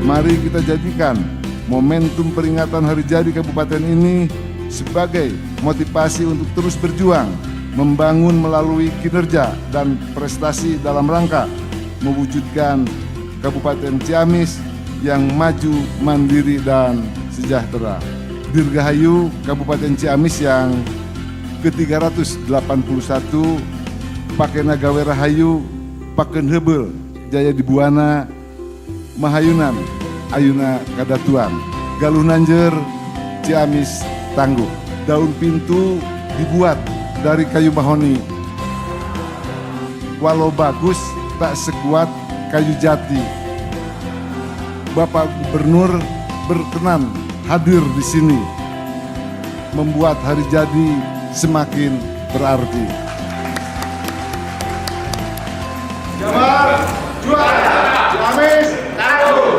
Mari kita jadikan momentum peringatan Hari Jadi Kabupaten ini sebagai motivasi untuk terus berjuang, membangun melalui kinerja dan prestasi dalam rangka mewujudkan Kabupaten Ciamis yang maju, mandiri, dan sejahtera. Dirgahayu Kabupaten Ciamis yang ke-381, Pakena Gawe Rahayu, Paken Hebel, Jaya Dibuana, Mahayunan, Ayuna Kadatuan, Galuh Nanjer, Ciamis tangguh. Daun pintu dibuat dari kayu mahoni, walau bagus tak sekuat kayu jati. Bapak Gubernur berkenan hadir di sini, membuat hari jadi semakin berarti. Jabar juara, Ciamis tangguh.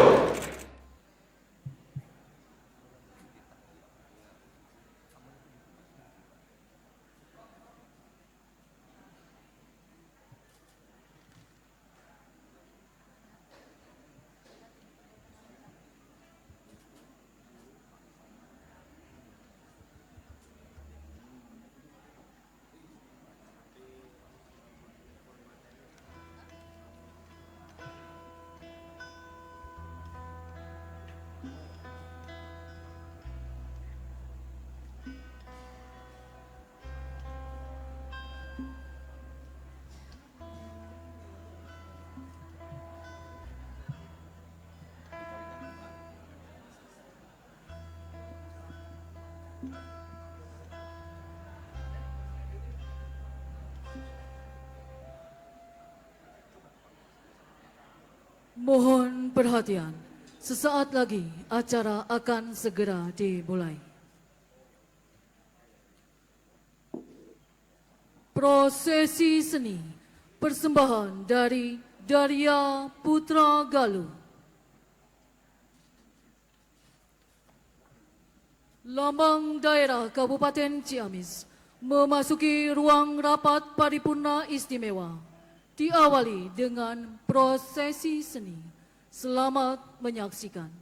Mohon perhatian, sesaat lagi acara akan segera dimulai. Prosesi seni persembahan dari Daria Putra Galuh. Lambang Daerah Kabupaten Ciamis memasuki ruang rapat paripurna istimewa. Diawali dengan prosesi seni. Selamat menyaksikan.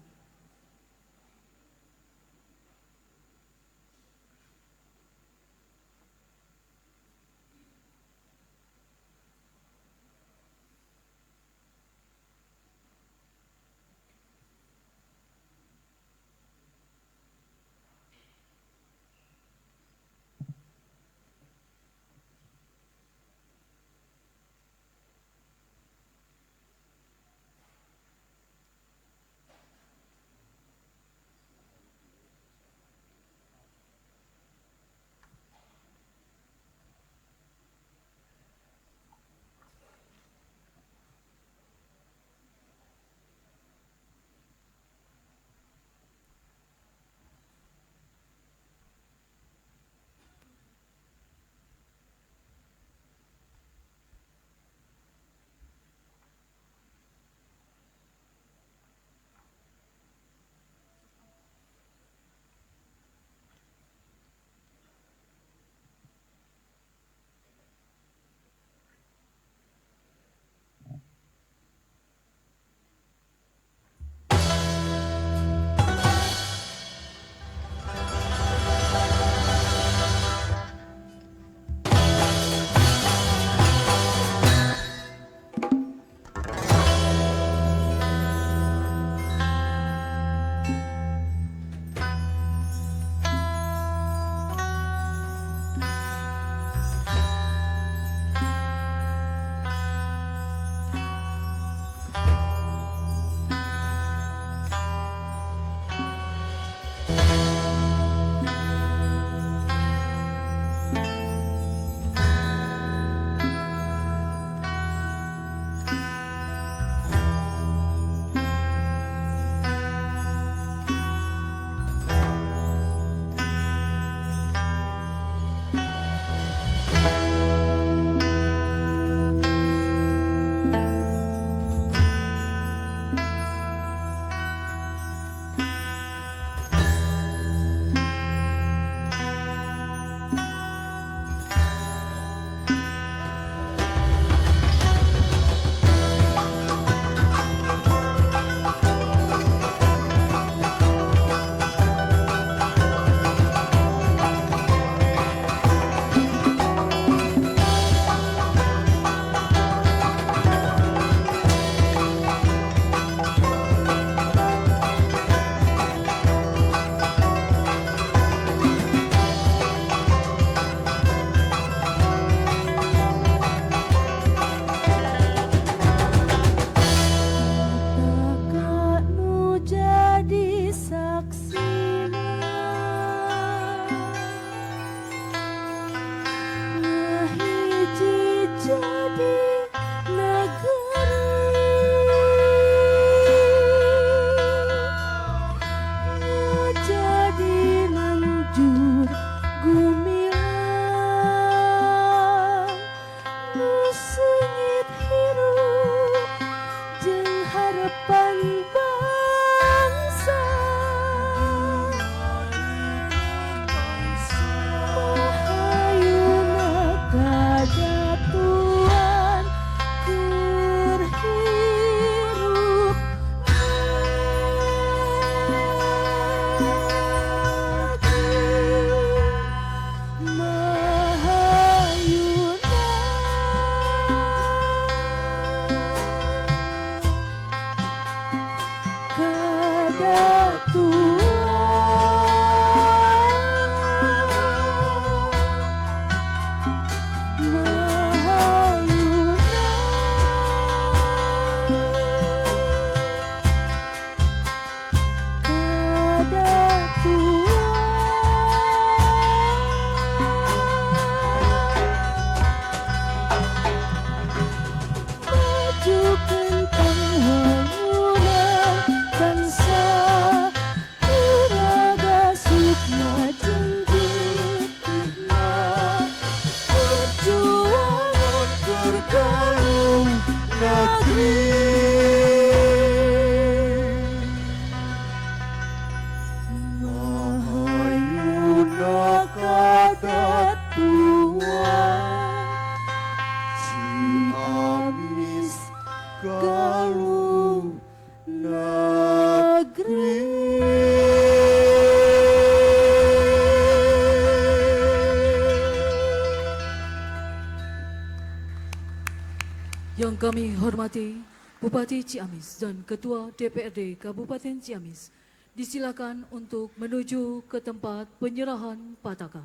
Yang kami hormati Bupati Ciamis dan Ketua DPRD Kabupaten Ciamis, disilakan untuk menuju ke tempat penyerahan pataka.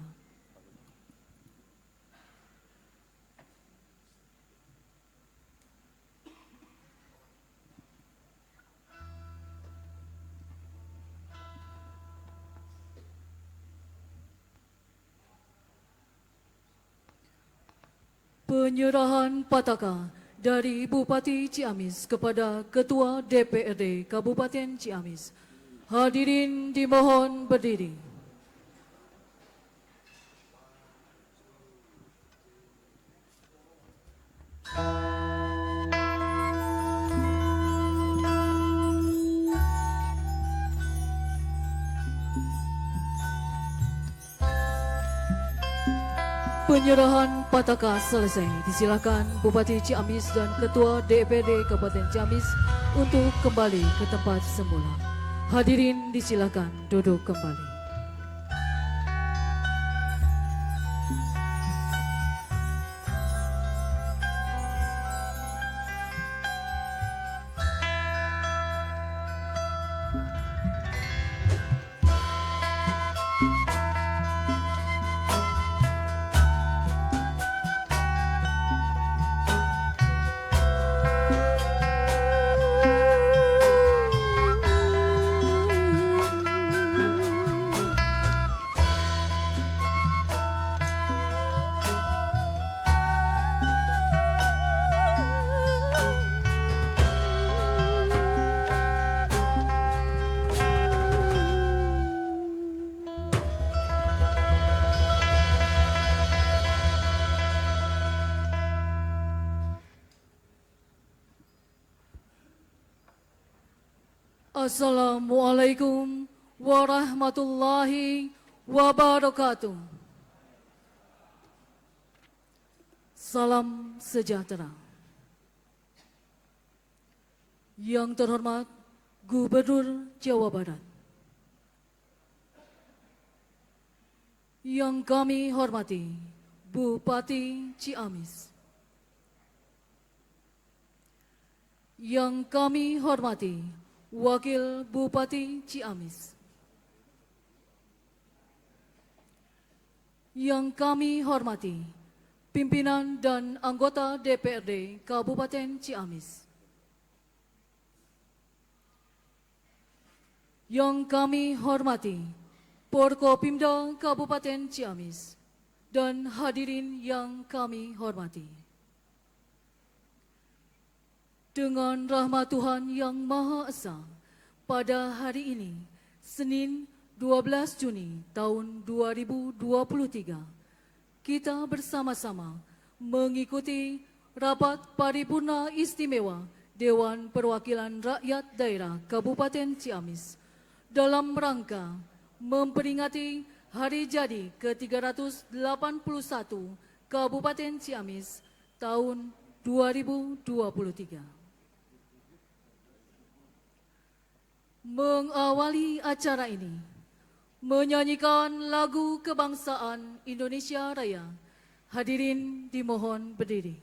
Penyerahan pataka dari Bupati Ciamis kepada Ketua DPRD Kabupaten Ciamis. Hadirin dimohon berdiri. Penyerahan pataka selesai. Disilakan Bupati Ciamis dan Ketua DPRD Kabupaten Ciamis untuk kembali ke tempat semula. Hadirin disilakan duduk kembali. Assalamualaikum warahmatullahi wabarakatuh. Salam sejahtera. Yang terhormat Gubernur Jawa Barat, yang kami hormati Bupati Ciamis, yang kami hormati Wakil Bupati Ciamis, yang kami hormati pimpinan dan anggota DPRD Kabupaten Ciamis, yang kami hormati Porkopimda Kabupaten Ciamis, dan hadirin yang kami hormati. Dengan rahmat Tuhan Yang Maha Esa, pada hari ini, Senin 12 Juni tahun 2023, kita bersama-sama mengikuti Rapat Paripurna Istimewa Dewan Perwakilan Rakyat Daerah Kabupaten Ciamis dalam rangka memperingati Hari Jadi ke-381 Kabupaten Ciamis tahun 2023. Mengawali acara ini, menyanyikan lagu kebangsaan Indonesia Raya. Hadirin dimohon berdiri.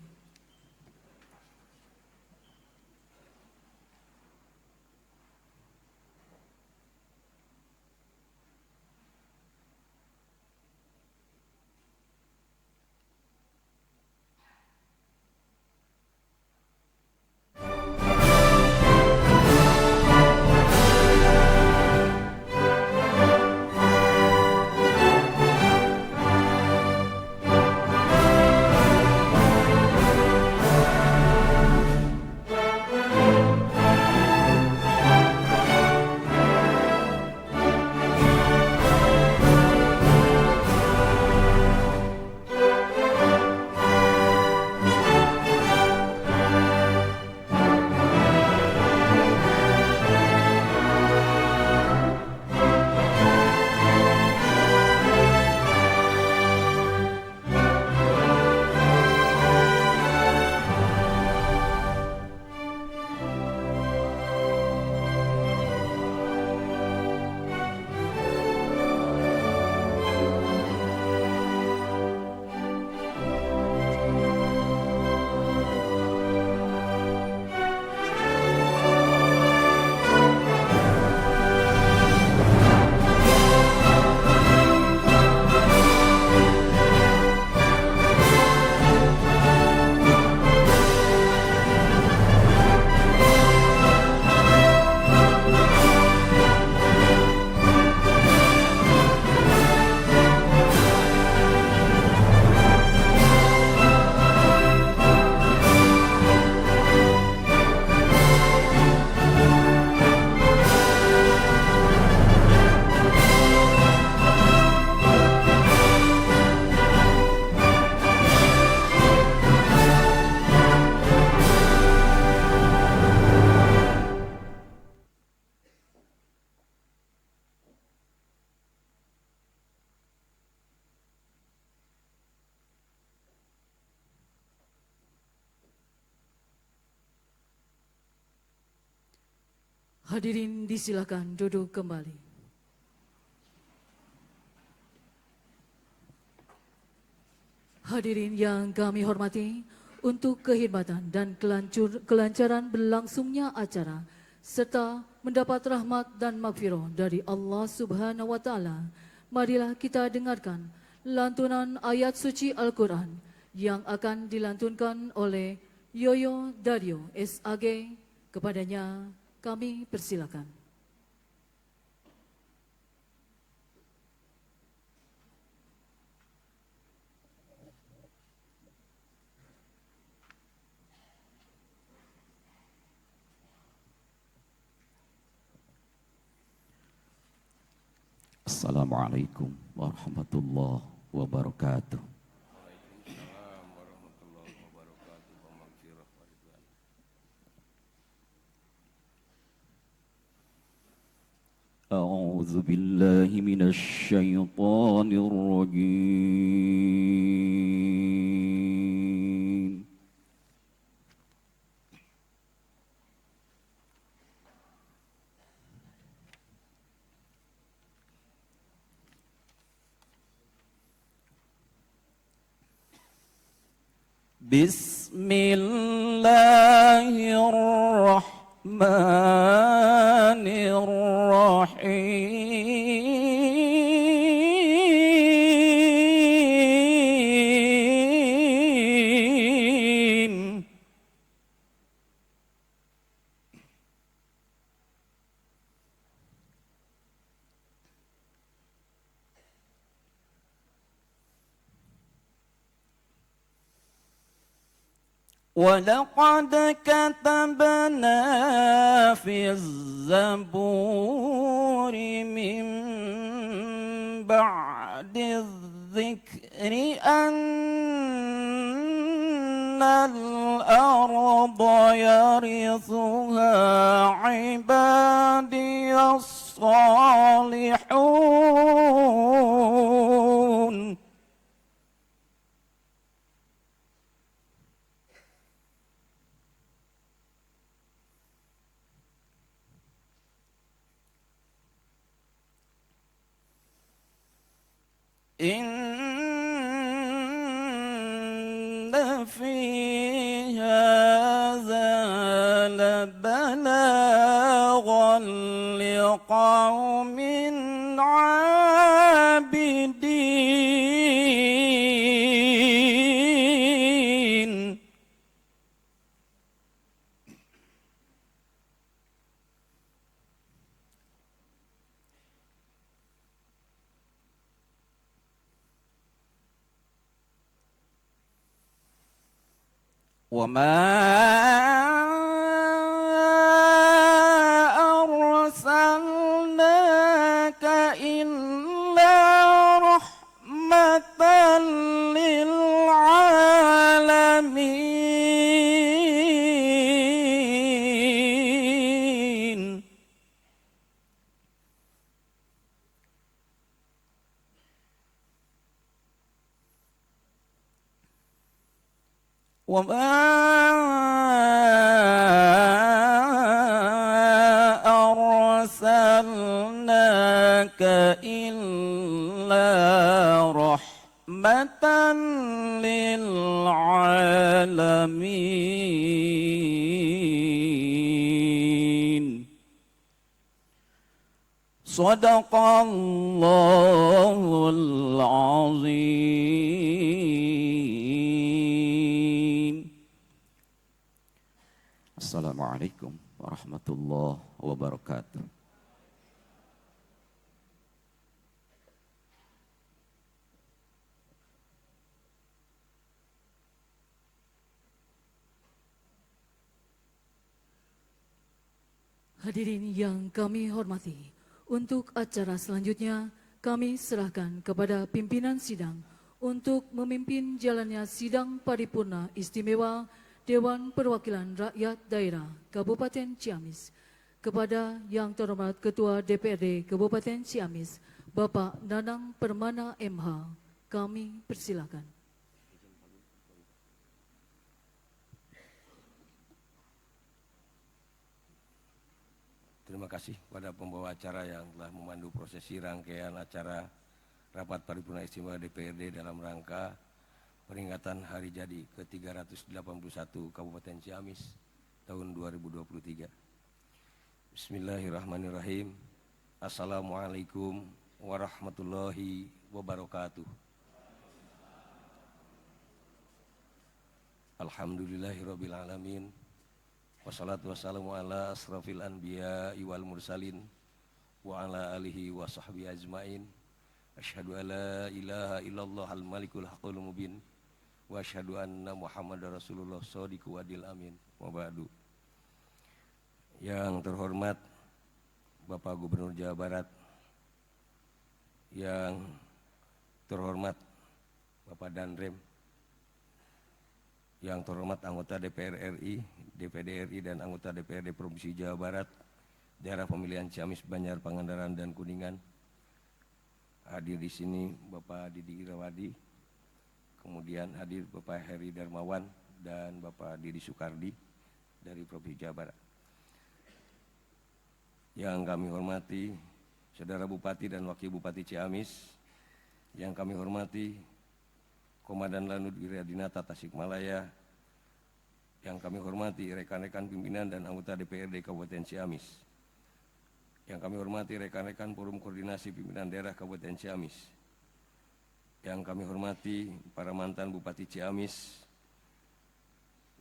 Hadirin disilakan duduk kembali. Hadirin yang kami hormati, untuk kehormatan dan kelancaran berlangsungnya acara serta mendapat rahmat dan maghfirah dari Allah Subhanahu wa taala, marilah kita dengarkan lantunan ayat suci Al-Qur'an yang akan dilantunkan oleh Yoyo Dario SAG. Kepadanya kami persilakan. Assalamualaikum warahmatullahi wabarakatuh. A'udzu billahi minasy syaithanir rajim. Bismillahirrahmanirrahim. وَلَقَدْ كَتَبْنَا فِي الزَّبُورِ مِن بَعْدِ الذِّكْرِ أَنَّ الْأَرْضَ يَرِثُهَا عِبَادِيَ الصَّالِحُونَ. إن في هذا لبلاغا لقوم عابدين. وما أرسلناك إلا رحمة للعالمين. وما أرسلناك إلا رحمة للعالمين. صدق الله العظيم. Assalamualaikum warahmatullahi wabarakatuh. Hadirin yang kami hormati, untuk acara selanjutnya kami serahkan kepada pimpinan sidang untuk memimpin jalannya sidang paripurna istimewa Dewan Perwakilan Rakyat Daerah Kabupaten Ciamis. Kepada Yang Terhormat Ketua DPRD Kabupaten Ciamis, Bapak Nanang Permana MH, kami persilakan. Terima kasih pada pembawa acara yang telah memandu prosesi rangkaian acara Rapat Paripurna Istimewa DPRD dalam rangka peringatan Hari Jadi ke-381 Kabupaten Ciamis tahun 2023. Bismillahirrahmanirrahim. Assalamualaikum warahmatullahi wabarakatuh. Alhamdulillahirabbil alamin. Wassalatu wassalamu ala asrafil anbiya wal mursalin wa ala alihi wa sahbihi ajmain. Asyhadu an la ilaha illallah al malikul haqqul mubin wa asyhadu anna muhammadar rasulullah shadiqul wadil amin. Wa ba'du. Yang terhormat Bapak Gubernur Jawa Barat, yang terhormat Bapak Danrem, yang terhormat anggota DPR RI, DPD RI dan anggota DPRD Provinsi Jawa Barat, daerah pemilihan Ciamis, Banjar, Pangandaran dan Kuningan. Hadir di sini Bapak Didi Irawadi, kemudian hadir Bapak Heri Darmawan dan Bapak Didi Soekardi dari Provinsi Jawa Barat. Yang kami hormati Saudara Bupati dan Wakil Bupati Ciamis, yang kami hormati Komandan Lanut Wiryadinata Tasikmalaya, yang kami hormati rekan-rekan pimpinan dan anggota DPRD Kabupaten Ciamis, yang kami hormati rekan-rekan Forum Koordinasi Pimpinan Daerah Kabupaten Ciamis, yang kami hormati para mantan Bupati Ciamis,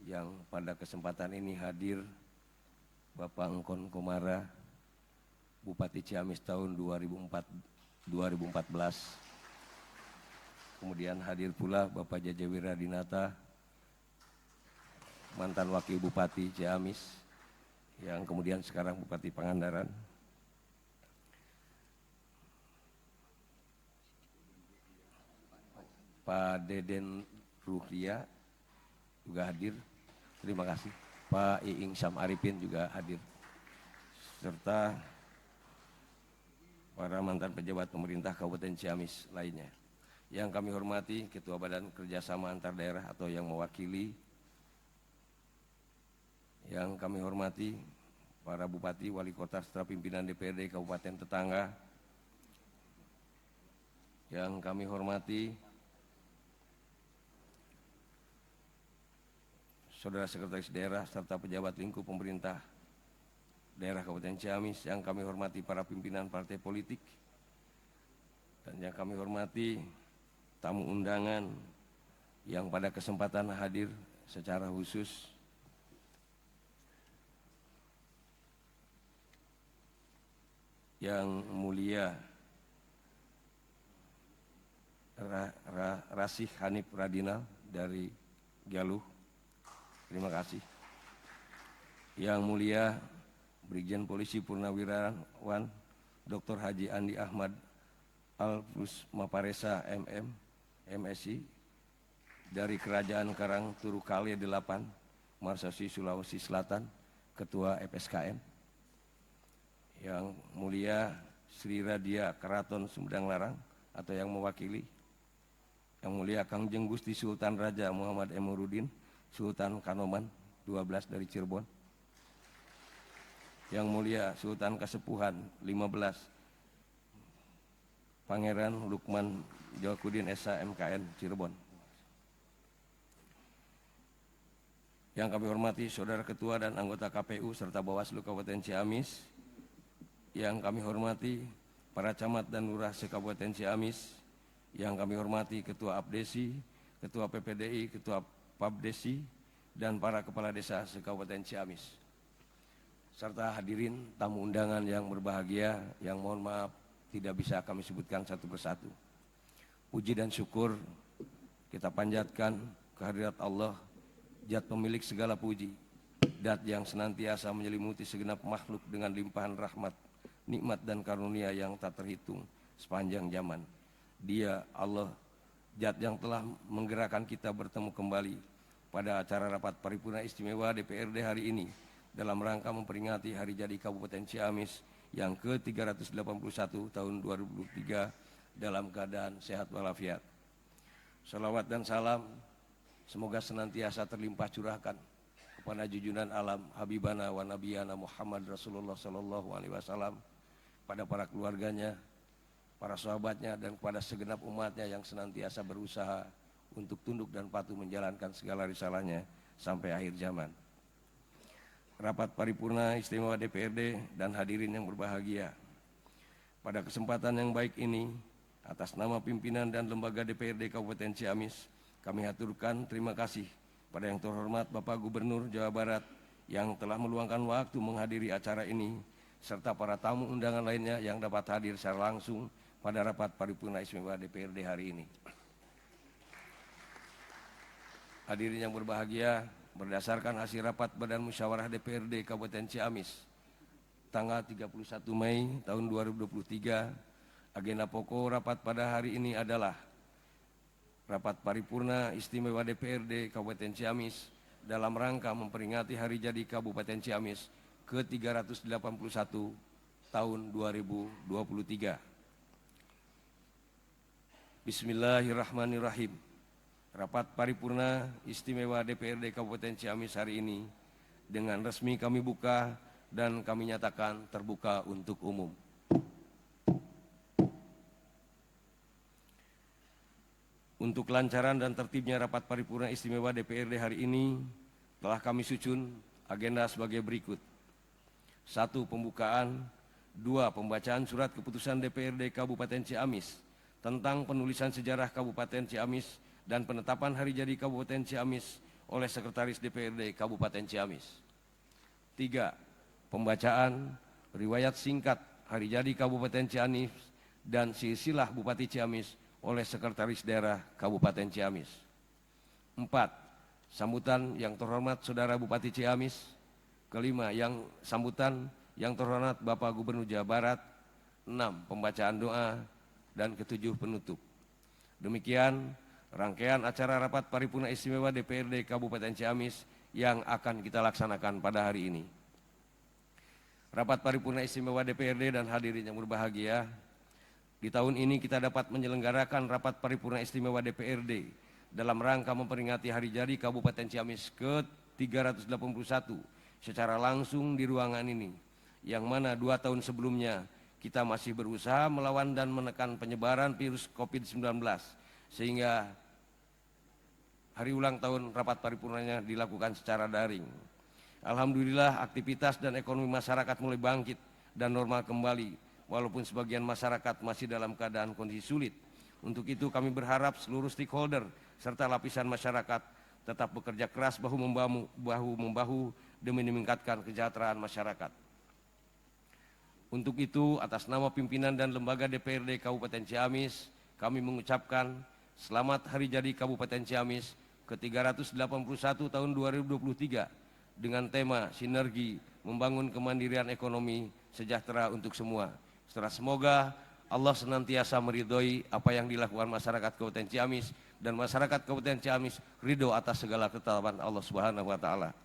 yang pada kesempatan ini hadir Bapak Engkon Komara, Bupati Ciamis tahun 2014. Kemudian hadir pula Bapak Jaja Wiryadinata, mantan Wakil Bupati Ciamis, yang kemudian sekarang Bupati Pangandaran. Pak Deden Ruhlia juga hadir, terima kasih. Pak Iing Sam Arifin juga hadir, serta para mantan pejabat pemerintah Kabupaten Ciamis lainnya. Yang kami hormati Ketua Badan Kerjasama Antar Daerah atau yang mewakili, yang kami hormati para Bupati, Wali Kota, serta pimpinan DPRD Kabupaten tetangga, yang kami hormati Saudara Sekretaris Daerah serta pejabat lingkup pemerintah daerah Kabupaten Ciamis, yang kami hormati para pimpinan partai politik, dan yang kami hormati tamu undangan yang pada kesempatan hadir secara khusus, yang mulia Rasih Hanif Radinal dari Galuh, terima kasih. Yang mulia Brigjen Polisi Purnawirawan Dr. Haji Andi Ahmad Alfus Maparesa MM, MSI dari Kerajaan Karang Turukale 8, Marsasi Sulawesi Selatan, Ketua FSKM. Yang mulia Sri Radia Keraton Sumedang Larang atau yang mewakili. Yang mulia Kangjeng Gusti Sultan Raja Muhammad Emurudin Sultan Kanoman 12 dari Cirebon. Yang mulia Sultan Kasepuhan 15 Pangeran Lukman Jawakudin Esa MKN Cirebon. Yang kami hormati Saudara Ketua dan anggota KPU serta Bawaslu Kabupaten Ciamis. Yang kami hormati para camat dan lurah se-Kabupaten Ciamis. Yang kami hormati Ketua Abdesi, Ketua PPDI, Ketua Pabdesi, dan para kepala desa se-Kabupaten Ciamis, serta hadirin tamu undangan yang berbahagia, yang mohon maaf tidak bisa kami sebutkan satu persatu. Puji dan syukur kita panjatkan kehadirat Allah, Zat pemilik segala puji, Dat yang senantiasa menyelimuti segenap makhluk dengan limpahan rahmat, nikmat dan karunia yang tak terhitung sepanjang zaman. Dia Allah, Zat yang telah menggerakkan kita bertemu kembali pada acara rapat paripurna istimewa DPRD hari ini dalam rangka memperingati Hari Jadi Kabupaten Ciamis yang ke-381 tahun 2023 dalam keadaan sehat walafiat. Salawat dan salam semoga senantiasa terlimpah curahkan pada junjungan alam Habibana wa Nabiyana Muhammad Rasulullah Sallallahu Alaihi Wasallam, pada para keluarganya, para sahabatnya, dan kepada segenap umatnya yang senantiasa berusaha untuk tunduk dan patuh menjalankan segala risalahnya sampai akhir zaman. Rapat paripurna istimewa DPRD dan hadirin yang berbahagia, pada kesempatan yang baik ini, atas nama pimpinan dan lembaga DPRD Kabupaten Ciamis, kami haturkan terima kasih pada yang terhormat Bapak Gubernur Jawa Barat yang telah meluangkan waktu menghadiri acara ini, serta para tamu undangan lainnya yang dapat hadir secara langsung pada rapat paripurna istimewa DPRD hari ini. Hadirin yang berbahagia, berdasarkan hasil rapat Badan Musyawarah DPRD Kabupaten Ciamis tanggal 31 Mei tahun 2023, agenda pokok rapat pada hari ini adalah rapat paripurna istimewa DPRD Kabupaten Ciamis dalam rangka memperingati Hari Jadi Kabupaten Ciamis ke-381 tahun 2023. Bismillahirrahmanirrahim. Rapat paripurna istimewa DPRD Kabupaten Ciamis hari ini dengan resmi kami buka dan kami nyatakan terbuka untuk umum. Untuk kelancaran dan tertibnya rapat paripurna istimewa DPRD hari ini telah kami susun agenda sebagai berikut. 1. Pembukaan. 2. Pembacaan surat keputusan DPRD Kabupaten Ciamis tentang penulisan sejarah Kabupaten Ciamis dan penetapan hari jadi Kabupaten Ciamis oleh Sekretaris DPRD Kabupaten Ciamis. 3. Pembacaan riwayat singkat hari jadi Kabupaten Ciamis dan silsilah Bupati Ciamis oleh Sekretaris Daerah Kabupaten Ciamis. 4. Sambutan yang terhormat Saudara Bupati Ciamis. 5. Sambutan yang terhormat Bapak Gubernur Jawa Barat. 6. Pembacaan doa. Dan 7. Penutup. Demikian rangkaian acara rapat paripurna istimewa DPRD Kabupaten Ciamis yang akan kita laksanakan pada hari ini. Rapat paripurna istimewa DPRD dan hadirin yang berbahagia, di tahun ini kita dapat menyelenggarakan rapat paripurna istimewa DPRD dalam rangka memperingati Hari Jadi Kabupaten Ciamis ke-381 secara langsung di ruangan ini, yang mana 2 tahun sebelumnya kita masih berusaha melawan dan menekan penyebaran virus COVID-19, sehingga hari ulang tahun rapat paripurnanya dilakukan secara daring. Alhamdulillah aktivitas dan ekonomi masyarakat mulai bangkit dan normal kembali, walaupun sebagian masyarakat masih dalam keadaan kondisi sulit. Untuk itu kami berharap seluruh stakeholder serta lapisan masyarakat tetap bekerja keras bahu-membahu demi meningkatkan kesejahteraan masyarakat. Untuk itu, atas nama pimpinan dan lembaga DPRD Kabupaten Ciamis, kami mengucapkan selamat Hari Jadi Kabupaten Ciamis ke-381 tahun 2023 dengan tema Sinergi Membangun Kemandirian Ekonomi Sejahtera untuk Semua. Semoga Allah senantiasa meridhoi apa yang dilakukan masyarakat Kabupaten Ciamis dan masyarakat Kabupaten Ciamis ridho atas segala ketetapan Allah Subhanahu wa taala.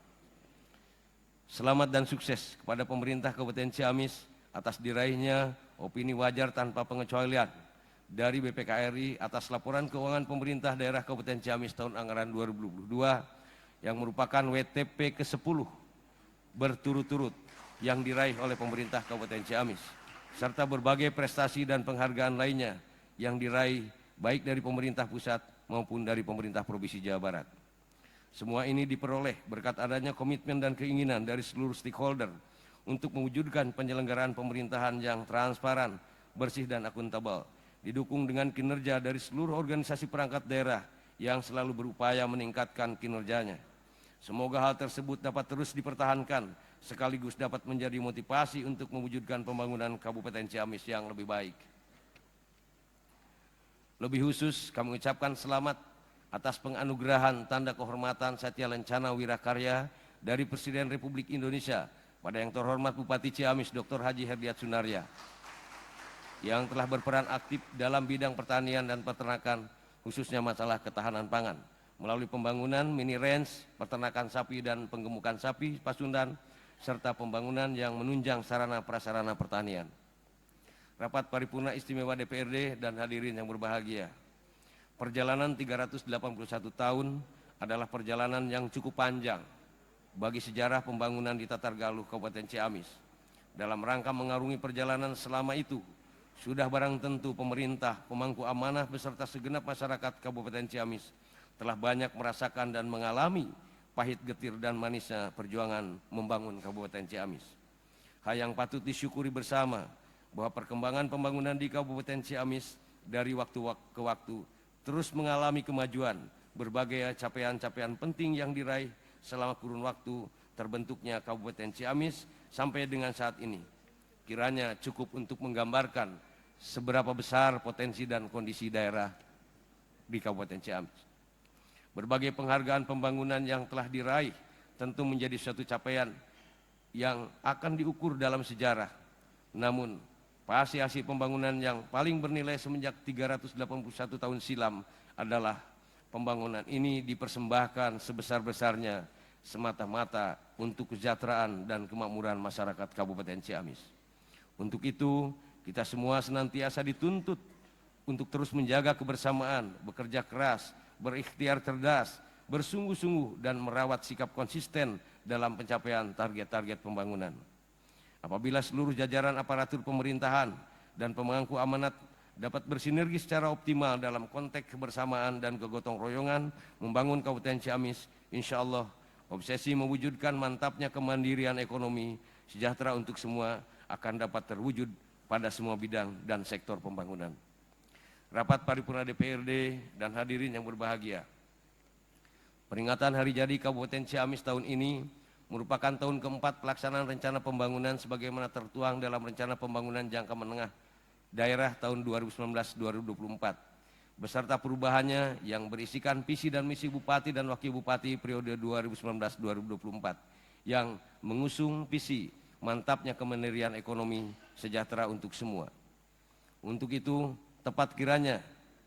Selamat dan sukses kepada pemerintah Kabupaten Ciamis atas diraihnya opini wajar tanpa pengecualian dari BPKRI atas laporan keuangan pemerintah daerah Kabupaten Ciamis tahun anggaran 2022 yang merupakan WTP ke-10 berturut-turut yang diraih oleh pemerintah Kabupaten Ciamis, serta berbagai prestasi dan penghargaan lainnya yang diraih baik dari pemerintah pusat maupun dari pemerintah Provinsi Jawa Barat. Semua ini diperoleh berkat adanya komitmen dan keinginan dari seluruh stakeholder untuk mewujudkan penyelenggaraan pemerintahan yang transparan, bersih dan akuntabel, didukung dengan kinerja dari seluruh organisasi perangkat daerah yang selalu berupaya meningkatkan kinerjanya. Semoga hal tersebut dapat terus dipertahankan sekaligus dapat menjadi motivasi untuk mewujudkan pembangunan Kabupaten Ciamis yang lebih baik. Lebih khusus kami ucapkan selamat atas penganugerahan tanda kehormatan Satya Lencana Wirakarya dari Presiden Republik Indonesia pada yang terhormat Bupati Ciamis Dr. Haji Herdiat Sunaria yang telah berperan aktif dalam bidang pertanian dan peternakan, khususnya masalah ketahanan pangan melalui pembangunan mini range, peternakan sapi dan penggemukan sapi Pasundan, serta pembangunan yang menunjang sarana prasarana pertanian. Rapat paripurna istimewa DPRD dan hadirin yang berbahagia, perjalanan 381 tahun adalah perjalanan yang cukup panjang bagi sejarah pembangunan di Tatargaluh, Kabupaten Ciamis. Dalam rangka mengarungi perjalanan selama itu, sudah barang tentu pemerintah, pemangku amanah beserta segenap masyarakat Kabupaten Ciamis telah banyak merasakan dan mengalami pahit, getir, dan manisnya perjuangan membangun Kabupaten Ciamis. Hal yang patut disyukuri bersama bahwa perkembangan pembangunan di Kabupaten Ciamis dari waktu ke waktu terus mengalami kemajuan. Berbagai capaian-capaian penting yang diraih selama kurun waktu terbentuknya Kabupaten Ciamis sampai dengan saat ini kiranya cukup untuk menggambarkan seberapa besar potensi dan kondisi daerah di Kabupaten Ciamis. Berbagai penghargaan pembangunan yang telah diraih tentu menjadi suatu capaian yang akan diukur dalam sejarah. Namun hasil pembangunan yang paling bernilai semenjak 381 tahun silam adalah pembangunan ini dipersembahkan sebesar-besarnya semata-mata untuk kesejahteraan dan kemakmuran masyarakat Kabupaten Ciamis. Untuk itu, kita semua senantiasa dituntut untuk terus menjaga kebersamaan, bekerja keras, berikhtiar cerdas, bersungguh-sungguh, dan merawat sikap konsisten dalam pencapaian target-target pembangunan. Apabila seluruh jajaran aparatur pemerintahan dan pemangku amanat dapat bersinergi secara optimal dalam konteks kebersamaan dan kegotong royongan membangun Kabupaten Ciamis, insya Allah obsesi mewujudkan mantapnya kemandirian ekonomi sejahtera untuk semua akan dapat terwujud pada semua bidang dan sektor pembangunan. Rapat Paripurna DPRD dan hadirin yang berbahagia, peringatan Hari Jadi Kabupaten Ciamis tahun ini merupakan tahun keempat pelaksanaan rencana pembangunan sebagaimana tertuang dalam rencana pembangunan jangka menengah daerah tahun 2019-2024 beserta perubahannya yang berisikan visi dan misi Bupati dan Wakil Bupati periode 2019-2024 yang mengusung visi mantapnya kemandirian ekonomi sejahtera untuk semua. Untuk itu tepat kiranya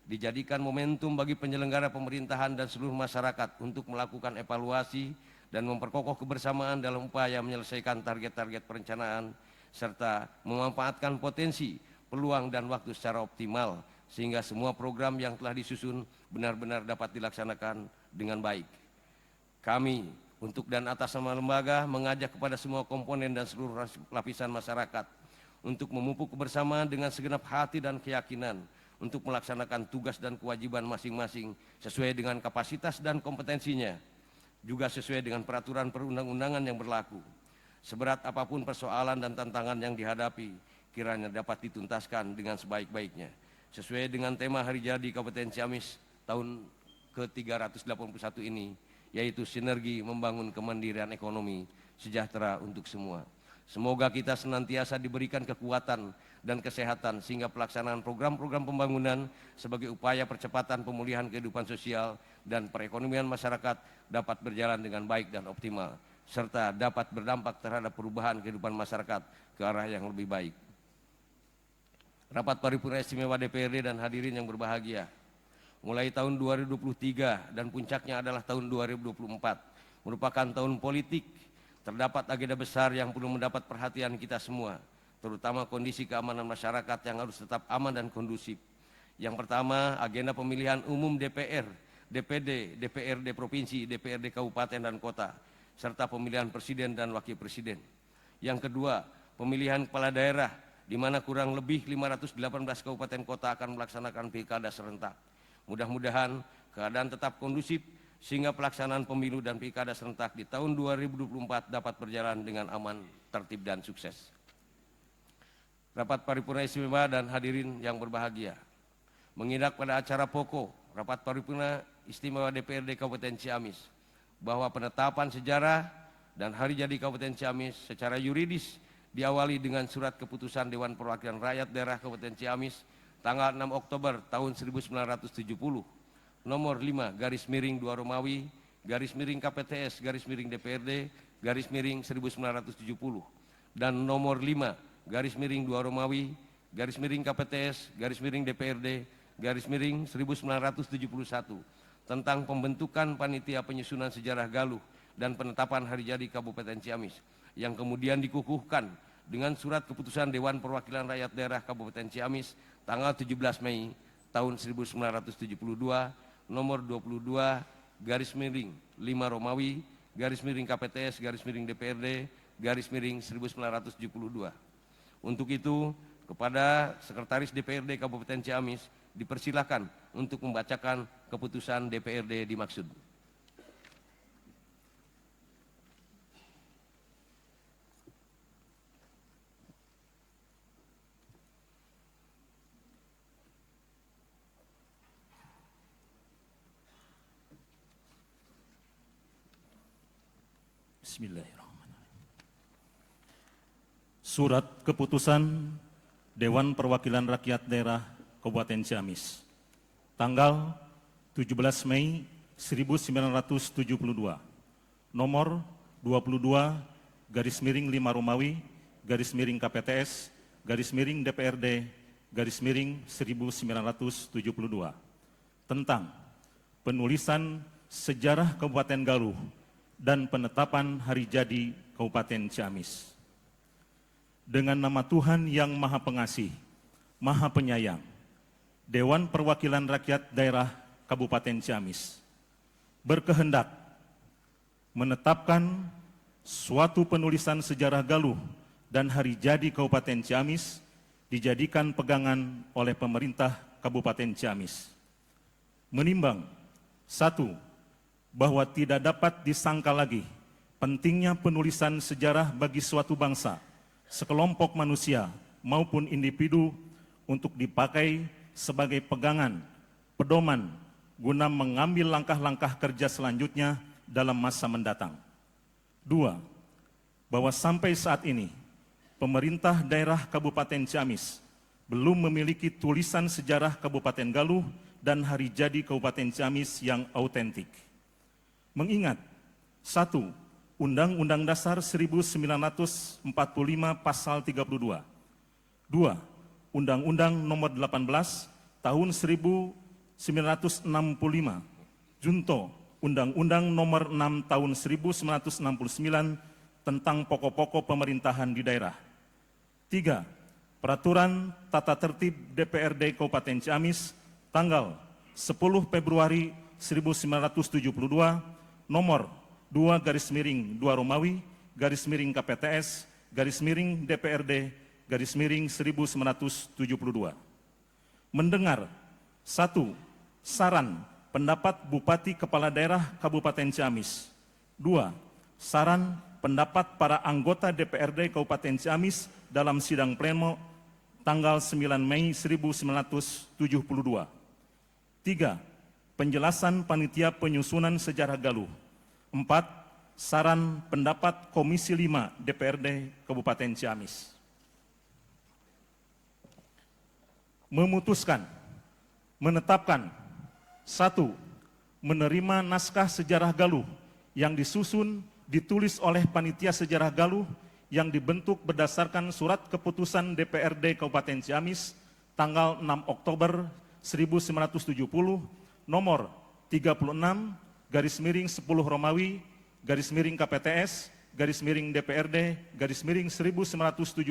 dijadikan momentum bagi penyelenggara pemerintahan dan seluruh masyarakat untuk melakukan evaluasi dan memperkokoh kebersamaan dalam upaya menyelesaikan target-target perencanaan serta memanfaatkan potensi, peluang, dan waktu secara optimal sehingga semua program yang telah disusun benar-benar dapat dilaksanakan dengan baik. Kami untuk dan atas nama lembaga mengajak kepada semua komponen dan seluruh lapisan masyarakat untuk memupuk kebersamaan dengan segenap hati dan keyakinan untuk melaksanakan tugas dan kewajiban masing-masing sesuai dengan kapasitas dan kompetensinya, juga sesuai dengan peraturan perundang-undangan yang berlaku. Seberat apapun persoalan dan tantangan yang dihadapi, kiranya dapat dituntaskan dengan sebaik-baiknya. Sesuai dengan tema Hari Jadi Kabupaten Ciamis tahun ke-381 ini, yaitu sinergi membangun kemandirian ekonomi sejahtera untuk semua. Semoga kita senantiasa diberikan kekuatan dan kesehatan sehingga pelaksanaan program-program pembangunan sebagai upaya percepatan pemulihan kehidupan sosial dan perekonomian masyarakat dapat berjalan dengan baik dan optimal, serta dapat berdampak terhadap perubahan kehidupan masyarakat ke arah yang lebih baik. Rapat Paripurna Istimewa DPRD dan hadirin yang berbahagia, mulai tahun 2023 dan puncaknya adalah tahun 2024, merupakan tahun politik. Terdapat agenda besar yang perlu mendapat perhatian kita semua, terutama kondisi keamanan masyarakat yang harus tetap aman dan kondusif. Yang pertama, agenda pemilihan umum DPR, DPD, DPRD Provinsi, DPRD Kabupaten dan Kota, serta pemilihan Presiden dan Wakil Presiden. Yang kedua, pemilihan kepala daerah, di mana kurang lebih 518 kabupaten kota akan melaksanakan pilkada serentak. Mudah-mudahan keadaan tetap kondusif sehingga pelaksanaan pemilu dan pilkada serentak di tahun 2024 dapat berjalan dengan aman, tertib, dan sukses. Rapat Paripurna Istimewa dan hadirin yang berbahagia, mengindak pada acara pokok Rapat Paripurna Istimewa DPRD Kabupaten Ciamis bahwa penetapan sejarah dan Hari Jadi Kabupaten Ciamis secara yuridis diawali dengan surat keputusan Dewan Perwakilan Rakyat Daerah Kabupaten Ciamis tanggal 6 Oktober tahun 1970 nomor 5 _2 Romawi _KPTS _DPRD _1970 dan nomor 5 _2 Romawi _KPTS _DPRD _1971 tentang pembentukan panitia penyusunan sejarah Galuh dan penetapan Hari Jadi Kabupaten Ciamis yang kemudian dikukuhkan dengan surat keputusan Dewan Perwakilan Rakyat Daerah Kabupaten Ciamis tanggal 17 Mei tahun 1972 nomor 22 _5 Romawi garis miring KPTS, garis miring DPRD, garis miring 1972. Untuk itu, kepada Sekretaris DPRD Kabupaten Ciamis dipersilakan untuk membacakan keputusan DPRD dimaksud. Bismillahirrahmanirrahim. Surat keputusan Dewan Perwakilan Rakyat Daerah Kabupaten Ciamis, tanggal 17 Mei 1972, nomor 22 garis miring 5 Romawi, garis miring KPTS, garis miring DPRD, garis miring 1972, tentang penulisan sejarah Kabupaten Galuh dan penetapan hari jadi Kabupaten Ciamis. Dengan nama Tuhan yang Maha Pengasih, Maha Penyayang, Dewan Perwakilan Rakyat Daerah Kabupaten Ciamis berkehendak menetapkan suatu penulisan sejarah Galuh dan hari jadi Kabupaten Ciamis dijadikan pegangan oleh pemerintah Kabupaten Ciamis. Menimbang, 1. Bahwa tidak dapat disangka lagi pentingnya penulisan sejarah bagi suatu bangsa, sekelompok manusia maupun individu untuk dipakai sebagai pegangan, pedoman, guna mengambil langkah-langkah kerja selanjutnya dalam masa mendatang. 2. Bahwa sampai saat ini, pemerintah daerah Kabupaten Ciamis belum memiliki tulisan sejarah Kabupaten Galuh dan hari jadi Kabupaten Ciamis yang autentik. Mengingat, 1. Undang-Undang Dasar 1945 Pasal 32. 2. Undang-Undang Nomor 18 Tahun 1965, Junto Undang-Undang Nomor 6 Tahun 1969 tentang pokok-pokok pemerintahan di daerah. 3. Peraturan Tata Tertib DPRD Kabupaten Ciamis tanggal 10 Februari 1972 nomor 2 garis miring 2 Romawi, garis miring KPTS, garis miring DPRD, garis miring 1972. Mendengar, 1. Saran pendapat Bupati Kepala Daerah Kabupaten Ciamis. 2. Saran pendapat para anggota DPRD Kabupaten Ciamis dalam sidang pleno tanggal 9 Mei 1972. 3. Penjelasan panitia penyusunan sejarah Galuh. 4. Saran pendapat Komisi 5 DPRD Kabupaten Ciamis. Memutuskan, menetapkan, 1. Menerima naskah sejarah Galuh yang disusun, ditulis oleh panitia sejarah Galuh yang dibentuk berdasarkan surat keputusan DPRD Kabupaten Ciamis tanggal 6 Oktober 1970 nomor 36 garis miring 10 Romawi, garis miring KPTS, garis miring DPRD, garis miring 1970,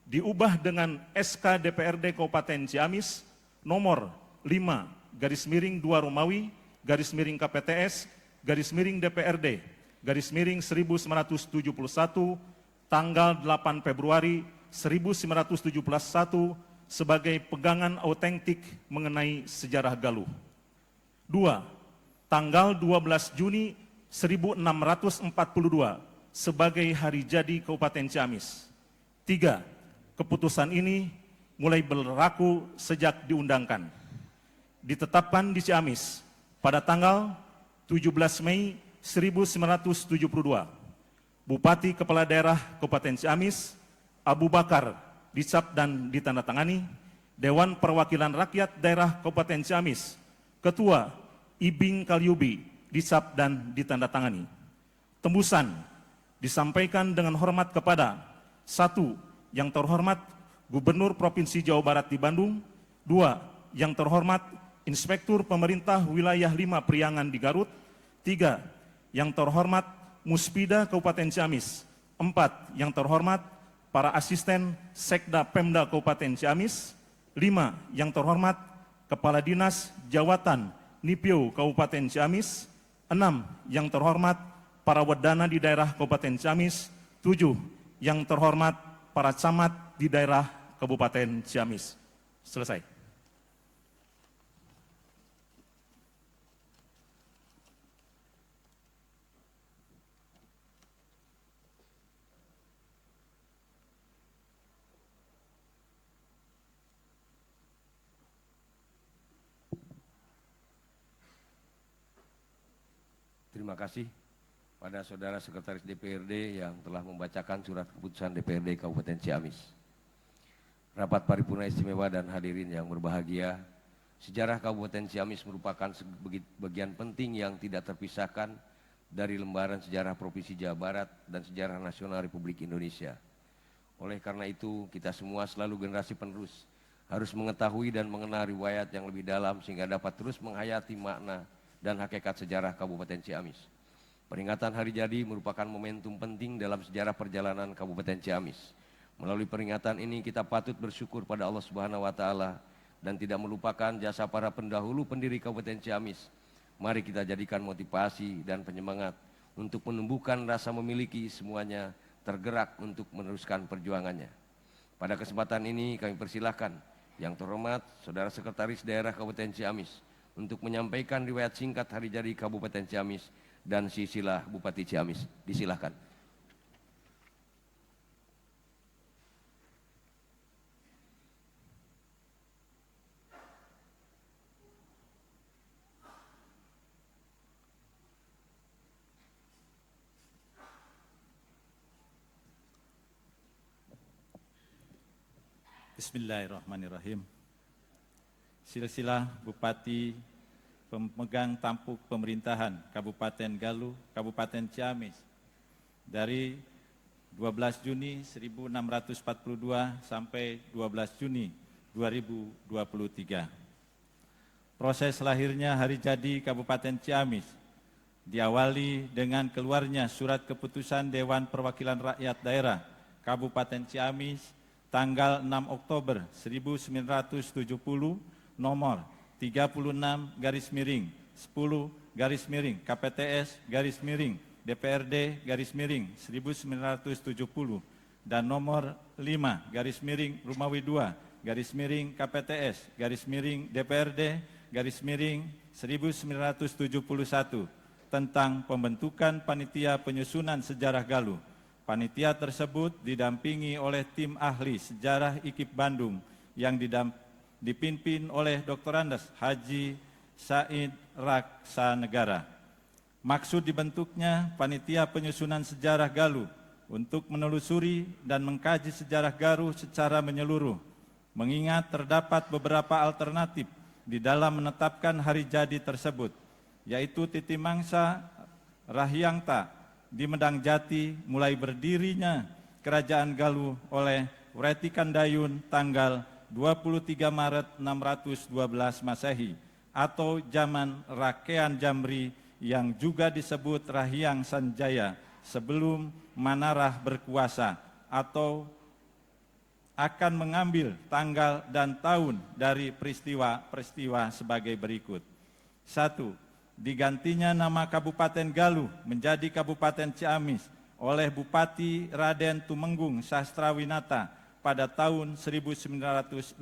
diubah dengan SK DPRD Kabupaten Ciamis, nomor 5, garis miring 2 Romawi, garis miring KPTS, garis miring DPRD, garis miring 1971, tanggal 8 Februari 1971, sebagai pegangan autentik mengenai sejarah Galuh. 2. Tanggal 12 Juni 1642 sebagai hari jadi Kabupaten Ciamis. 3. Keputusan ini mulai berlaku sejak diundangkan. Ditetapkan di Ciamis pada tanggal 17 Mei 1972. Bupati Kepala Daerah Kabupaten Ciamis, Abu Bakar, dicap dan ditandatangani. Dewan Perwakilan Rakyat Daerah Kabupaten Ciamis, Ketua Ibing Kalyubi, dicap dan ditandatangani. Tembusan disampaikan dengan hormat kepada 1. Yang terhormat Gubernur Provinsi Jawa Barat di Bandung. 2. Yang terhormat Inspektur Pemerintah Wilayah 5 Priangan di Garut. 3. Yang terhormat Muspida Kabupaten Ciamis. 4. Yang terhormat para asisten Sekda Pemda Kabupaten Ciamis. 5. Yang terhormat Kepala Dinas Jawatan Nipio Kabupaten Ciamis. 6. Yang terhormat para wedana di daerah Kabupaten Ciamis. 7. Yang terhormat para camat di daerah Kabupaten Ciamis. Selesai. Terima kasih pada Saudara Sekretaris DPRD yang telah membacakan surat keputusan DPRD Kabupaten Ciamis. Rapat paripurna istimewa dan hadirin yang berbahagia, sejarah Kabupaten Ciamis merupakan bagian penting yang tidak terpisahkan dari lembaran sejarah Provinsi Jawa Barat dan sejarah nasional Republik Indonesia. Oleh karena itu, kita semua selalu generasi penerus harus mengetahui dan mengenal riwayat yang lebih dalam sehingga dapat terus menghayati makna dan hakikat sejarah Kabupaten Ciamis. Peringatan Hari Jadi merupakan momentum penting dalam sejarah perjalanan Kabupaten Ciamis. Melalui peringatan ini kita patut bersyukur pada Allah Subhanahu wa taala dan tidak melupakan jasa para pendahulu pendiri Kabupaten Ciamis. Mari kita jadikan motivasi dan penyemangat untuk menumbuhkan rasa memiliki semuanya tergerak untuk meneruskan perjuangannya. Pada kesempatan ini kami persilahkan yang terhormat Saudara Sekretaris Daerah Kabupaten Ciamis untuk menyampaikan riwayat singkat Hari Jadi Kabupaten Ciamis dan silsilah Bupati Ciamis. Disilahkan. Bismillahirrahmanirrahim. Silsilah Bupati pemegang tampuk pemerintahan Kabupaten Galuh, Kabupaten Ciamis dari 12 Juni 1642 sampai 12 Juni 2023. Proses lahirnya Hari Jadi Kabupaten Ciamis diawali dengan keluarnya surat keputusan Dewan Perwakilan Rakyat Daerah Kabupaten Ciamis tanggal 6 Oktober 1970 nomor 36/10/KPTS DPRD 1970 dan nomor 5/Rumawi 2/KPTS DPRD 1971 tentang pembentukan panitia penyusunan sejarah Galuh. Panitia tersebut didampingi oleh tim ahli sejarah IKIP Bandung yang dipimpin oleh Dr. Andes Haji Said Raksanegara. Maksud dibentuknya panitia penyusunan sejarah Galuh untuk menelusuri dan mengkaji sejarah Galuh secara menyeluruh, mengingat terdapat beberapa alternatif di dalam menetapkan hari jadi tersebut, yaitu Titi Mangsa Rahyangta di Medang Jati mulai berdirinya Kerajaan Galuh oleh Wreti Kandayun tanggal 23 Maret 612 Masehi atau zaman Rakean Jamri yang juga disebut Rahyang Sanjaya sebelum Manarah berkuasa, atau akan mengambil tanggal dan tahun dari peristiwa-peristiwa sebagai berikut. 1. Digantinya nama Kabupaten Galuh menjadi Kabupaten Ciamis oleh Bupati Raden Tumenggung Sastrawinata pada tahun 1916.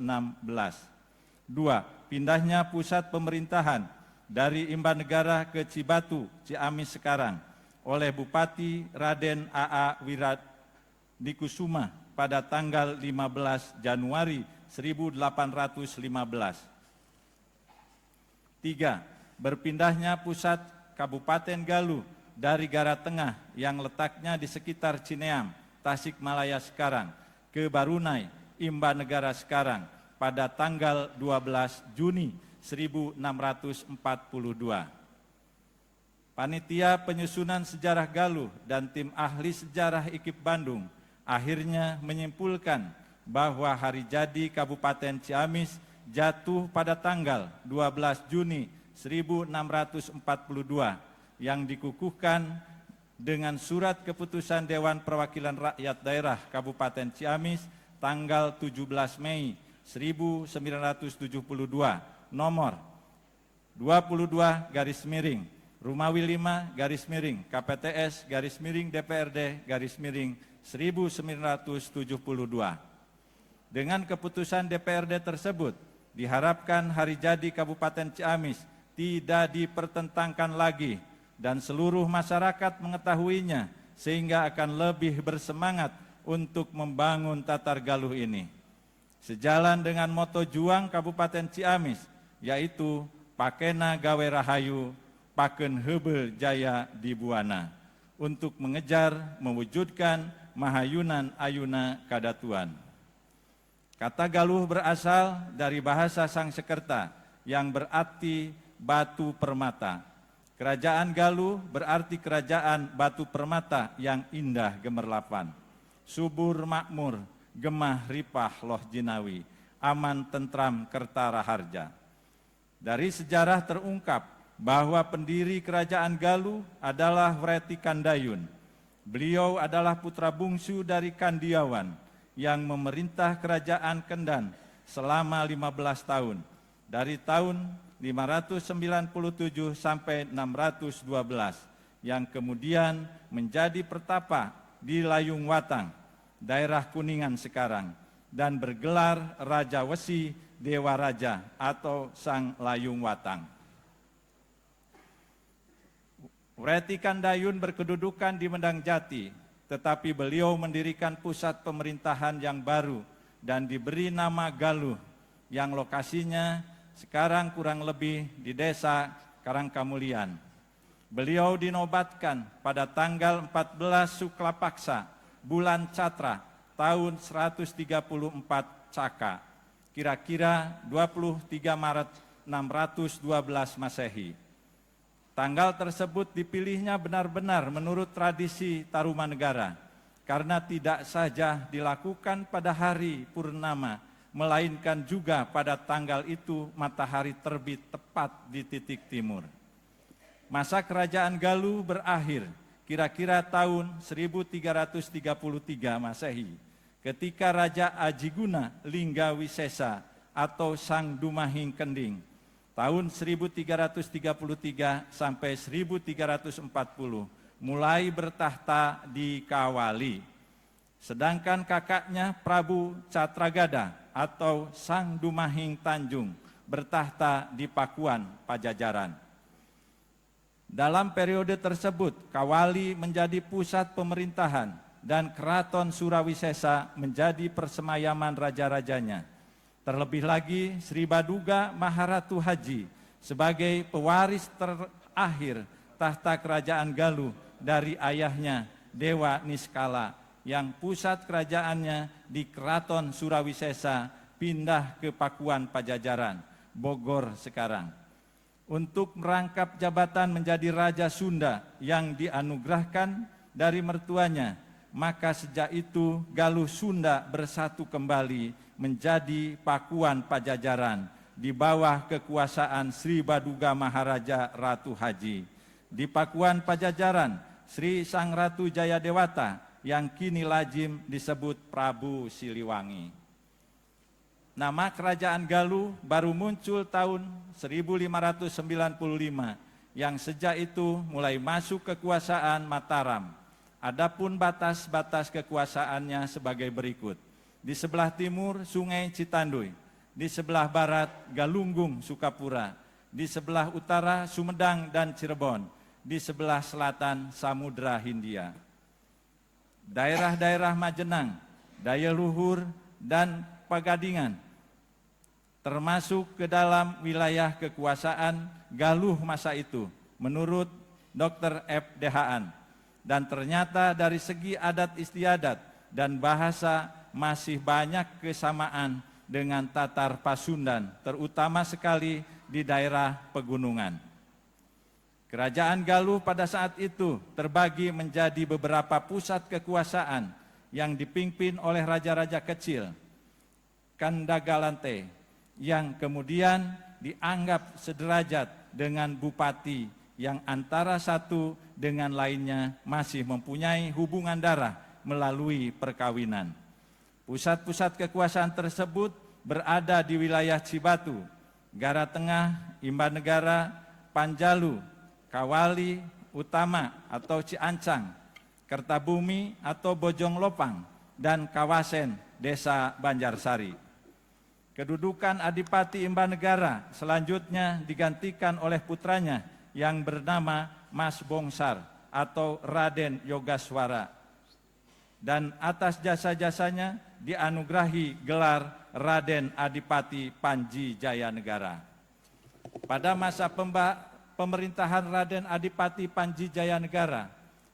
2. Pindahnya pusat pemerintahan dari Imbanegara ke Cibatu, Ciamis sekarang oleh Bupati Raden A.A. Wiradikusuma pada tanggal 15 Januari 1815. 3. Berpindahnya pusat Kabupaten Galuh dari Gara Tengah yang letaknya di sekitar Cineam, Tasikmalaya sekarang, ke Barunai, Imbanegara sekarang pada tanggal 12 Juni 1642. Panitia penyusunan sejarah Galuh dan tim ahli sejarah IKIP Bandung akhirnya menyimpulkan bahwa hari jadi Kabupaten Ciamis jatuh pada tanggal 12 Juni 1642 yang dikukuhkan dengan surat keputusan Dewan Perwakilan Rakyat Daerah Kabupaten Ciamis tanggal 17 Mei 1972 nomor 22/10 Rumawi 5 garis miring KPTS garis miring DPRD garis miring 1972. Dengan keputusan DPRD tersebut, diharapkan hari jadi Kabupaten Ciamis tidak dipertentangkan lagi dan seluruh masyarakat mengetahuinya sehingga akan lebih bersemangat untuk membangun Tatar Galuh ini. Sejalan dengan moto juang Kabupaten Ciamis, yaitu Pakena Gawe Rahayu, Paken Heubeuh Jaya di Buana, untuk mengejar mewujudkan mahayunan ayuna kadatuan. Kata Galuh berasal dari bahasa Sangsekerta yang berarti batu permata. Kerajaan Galuh berarti kerajaan batu permata yang indah gemerlapan, subur makmur, gemah ripah loh jinawi, aman tentram kertara harja. Dari sejarah terungkap bahwa pendiri kerajaan Galuh adalah Wreti Kandayun. Beliau adalah putra bungsu dari Kandiawan yang memerintah kerajaan Kendan selama 15 tahun, dari tahun 597 sampai 612, yang kemudian menjadi pertapa di Layung Watang, daerah Kuningan sekarang, dan bergelar Raja Wesi Dewa Raja atau Sang Layung Watang. Wreti Kandayun berkedudukan di Mendang Jati, tetapi beliau mendirikan pusat pemerintahan yang baru dan diberi nama Galuh, yang lokasinya sekarang kurang lebih di desa Karangkamulian. Beliau dinobatkan pada tanggal 14 Suklapaksa, bulan Catra, tahun 134 Caka, kira-kira 23 Maret 612 Masehi. Tanggal tersebut dipilihnya benar-benar menurut tradisi Tarumanegara, karena tidak saja dilakukan pada hari purnama, melainkan juga pada tanggal itu matahari terbit tepat di titik timur. Masa kerajaan Galuh berakhir kira-kira tahun 1333 Masehi, ketika Raja Ajiguna Linggawisesa atau Sang Dumahing Kending tahun 1333 sampai 1340 mulai bertahta di Kawali. Sedangkan kakaknya Prabu Catragada atau Sang Dumahing Tanjung bertahta di Pakuan, Pajajaran. Dalam periode tersebut, Kawali menjadi pusat pemerintahan dan Keraton Surawisesa menjadi persemayaman raja-rajanya. Terlebih lagi, Sri Baduga Maharatu Haji sebagai pewaris terakhir tahta kerajaan Galuh dari ayahnya Dewa Niskala, yang pusat kerajaannya di Keraton Surawisesa pindah ke Pakuan Pajajaran, Bogor sekarang, untuk merangkap jabatan menjadi Raja Sunda yang dianugerahkan dari mertuanya. Maka sejak itu Galuh Sunda bersatu kembali menjadi Pakuan Pajajaran di bawah kekuasaan Sri Baduga Maharaja Ratu Haji. Di Pakuan Pajajaran, Sri Sang Ratu Jayadewata yang kini lazim disebut Prabu Siliwangi. Nama kerajaan Galuh baru muncul tahun 1595, yang sejak itu mulai masuk kekuasaan Mataram. Adapun batas-batas kekuasaannya sebagai berikut. Di sebelah timur Sungai Citanduy, di sebelah barat Galunggung Sukapura, di sebelah utara Sumedang dan Cirebon, di sebelah selatan Samudra Hindia. Daerah-daerah Majenang, Daya Luhur, dan Pagadingan termasuk ke dalam wilayah kekuasaan Galuh masa itu, menurut Dr. F. Dehaan. Dan ternyata dari segi adat istiadat dan bahasa masih banyak kesamaan dengan Tatar Pasundan, terutama sekali di daerah pegunungan. Kerajaan Galuh pada saat itu terbagi menjadi beberapa pusat kekuasaan yang dipimpin oleh raja-raja kecil, Kandagalante, yang kemudian dianggap sederajat dengan bupati yang antara satu dengan lainnya masih mempunyai hubungan darah melalui perkawinan. Pusat-pusat kekuasaan tersebut berada di wilayah Cibatu, Gara Tengah, Imbanegara, Panjalu, Kawali Utama atau Ciancang, Kertabumi atau Bojong Lopang, dan Kawasen Desa Banjarsari. Kedudukan Adipati Imbanegara selanjutnya digantikan oleh putranya yang bernama Mas Bongsar atau Raden Yogaswara, dan atas jasa-jasanya dianugerahi gelar Raden Adipati Panji Jayanegara. Pada masa pemerintahan Raden Adipati Panji Jayanegara,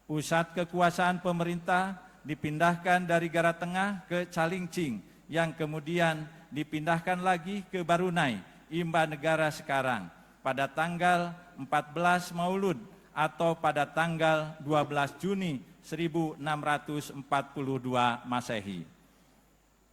pusat kekuasaan pemerintah dipindahkan dari Gara Tengah ke Calingcing, yang kemudian dipindahkan lagi ke Barunai, Imbanegara sekarang, pada tanggal 14 Maulud atau pada tanggal 12 Juni 1642 Masehi.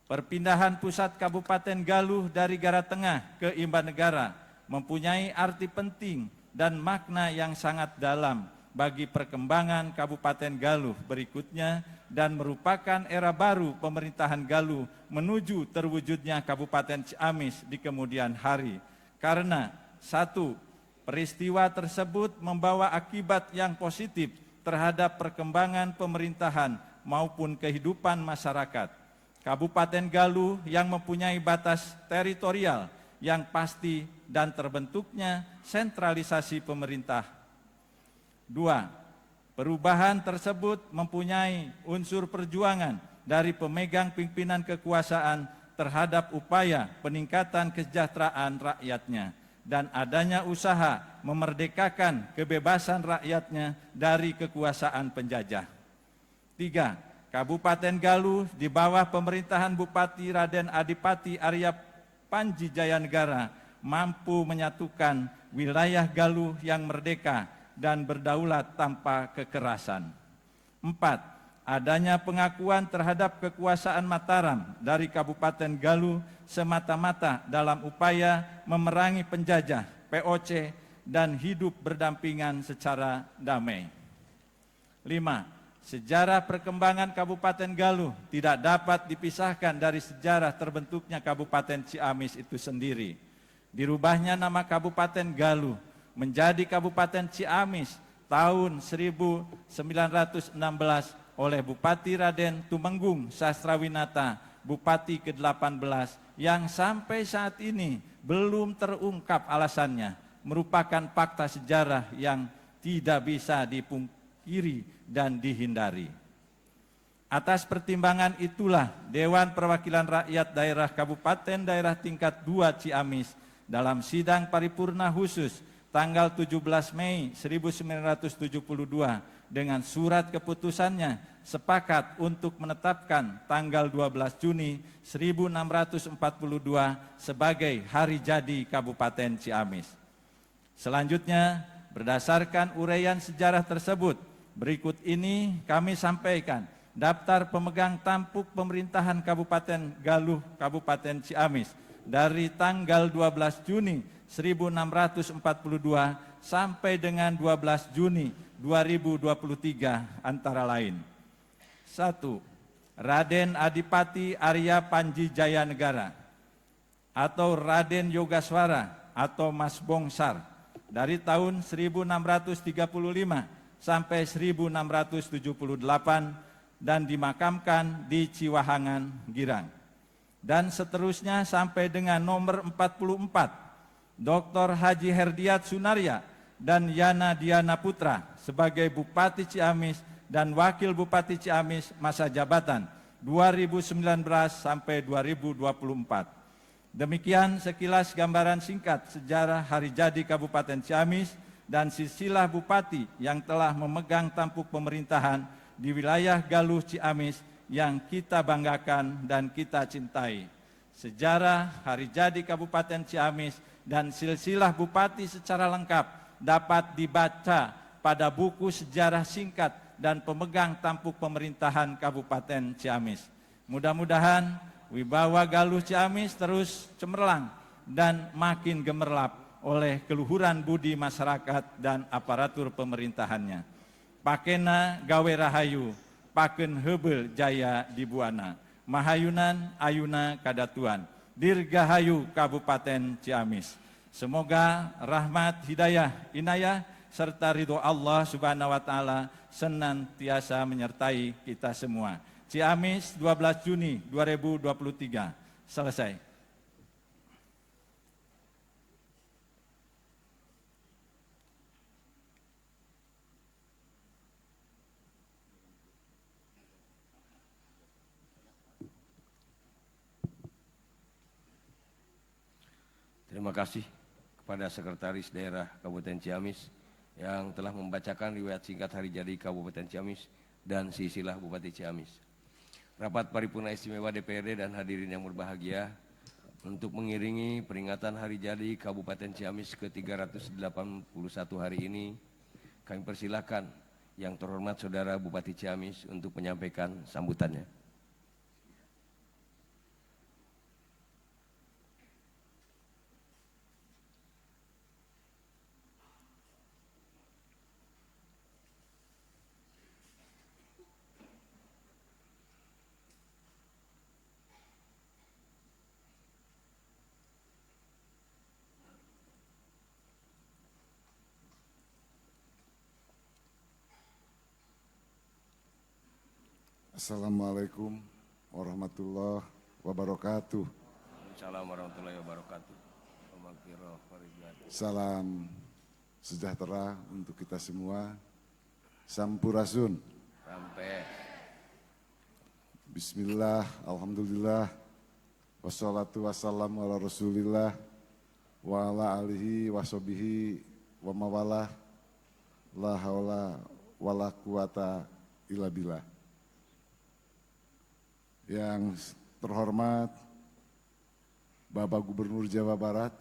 Perpindahan pusat Kabupaten Galuh dari Gara Tengah ke Imbanegara mempunyai arti penting dan makna yang sangat dalam bagi perkembangan Kabupaten Galuh berikutnya, dan merupakan era baru pemerintahan Galuh menuju terwujudnya Kabupaten Ciamis di kemudian hari. Karena satu, peristiwa tersebut membawa akibat yang positif terhadap perkembangan pemerintahan maupun kehidupan masyarakat. Kabupaten Galuh yang mempunyai batas teritorial yang pasti dan terbentuknya sentralisasi pemerintah. Dua, perubahan tersebut mempunyai unsur perjuangan dari pemegang pimpinan kekuasaan terhadap upaya peningkatan kesejahteraan rakyatnya dan adanya usaha memerdekakan kebebasan rakyatnya dari kekuasaan penjajah. Tiga, Kabupaten Galuh di bawah pemerintahan Bupati Raden Adipati Arya Panji Jayanegara mampu menyatukan wilayah Galuh yang merdeka dan berdaulat tanpa kekerasan. Empat, adanya pengakuan terhadap kekuasaan Mataram dari Kabupaten Galuh semata-mata dalam upaya memerangi penjajah, POC, dan hidup berdampingan secara damai. Lima, sejarah perkembangan Kabupaten Galuh tidak dapat dipisahkan dari sejarah terbentuknya Kabupaten Ciamis itu sendiri. Dirubahnya nama Kabupaten Galuh menjadi Kabupaten Ciamis tahun 1916 oleh Bupati Raden Tumenggung Sastrawinata, Bupati ke-18, yang sampai saat ini belum terungkap alasannya, merupakan fakta sejarah yang tidak bisa dipungkiri dan dihindari. Atas pertimbangan itulah Dewan Perwakilan Rakyat Daerah Kabupaten Daerah Tingkat 2 Ciamis dalam sidang paripurna khusus tanggal 17 Mei 1972 dengan surat keputusannya sepakat untuk menetapkan tanggal 12 Juni 1642 sebagai hari jadi Kabupaten Ciamis. Selanjutnya, berdasarkan uraian sejarah tersebut, berikut ini kami sampaikan daftar pemegang tampuk pemerintahan Kabupaten Galuh, Kabupaten Ciamis dari tanggal 12 Juni 1642 sampai dengan 12 Juni 2023 antara lain. 1. Raden Adipati Arya Panji Jayanegara atau Raden Yogaswara atau Mas Bongsar dari tahun 1635 sampai 1678 dan dimakamkan di Ciwahangan, Girang. Dan seterusnya sampai dengan nomor 44 Dr. Haji Herdiat Sunaria dan Yana Diana Putra sebagai Bupati Ciamis dan Wakil Bupati Ciamis masa jabatan 2019 sampai 2024. Demikian sekilas gambaran singkat sejarah hari jadi Kabupaten Ciamis dan silsilah bupati yang telah memegang tampuk pemerintahan di wilayah Galuh Ciamis yang kita banggakan dan kita cintai. Sejarah hari jadi Kabupaten Ciamis dan silsilah bupati secara lengkap dapat dibaca pada buku sejarah singkat dan pemegang tampuk pemerintahan Kabupaten Ciamis. Mudah-mudahan wibawa Galuh Ciamis terus cemerlang dan makin gemerlap oleh keluhuran budi masyarakat dan aparatur pemerintahannya. Pakena gawe rahayu, paken hebel jaya dibuana. Mahayunan ayuna kadatuan. Dirgahayu Kabupaten Ciamis. Semoga rahmat, hidayah, inayah serta ridho Allah Subhanahu wa taala senantiasa menyertai kita semua. Ciamis 12 Juni 2023. Selesai. Terima kasih kepada Sekretaris Daerah Kabupaten Ciamis yang telah membacakan riwayat singkat hari jadi Kabupaten Ciamis dan silsilah Bupati Ciamis. Rapat paripurna istimewa DPRD dan hadirin yang berbahagia, untuk mengiringi peringatan hari jadi Kabupaten Ciamis ke-381 hari ini, kami persilahkan yang terhormat Saudara Bupati Ciamis untuk menyampaikan sambutannya. Assalamualaikum warahmatullahi wabarakatuh. Assalamualaikum warahmatullahi wabarakatuh. Wamakfirah waridwan. Salam sejahtera untuk kita semua. Sampurasun. Sampai. Bismillah, alhamdulillah, wassalatu wassalamu ala rasulillah, wa ala alihi wa sahbihi wa mawalah, la haula wa la quwata illa billah. Yang terhormat Bapak Gubernur Jawa Barat,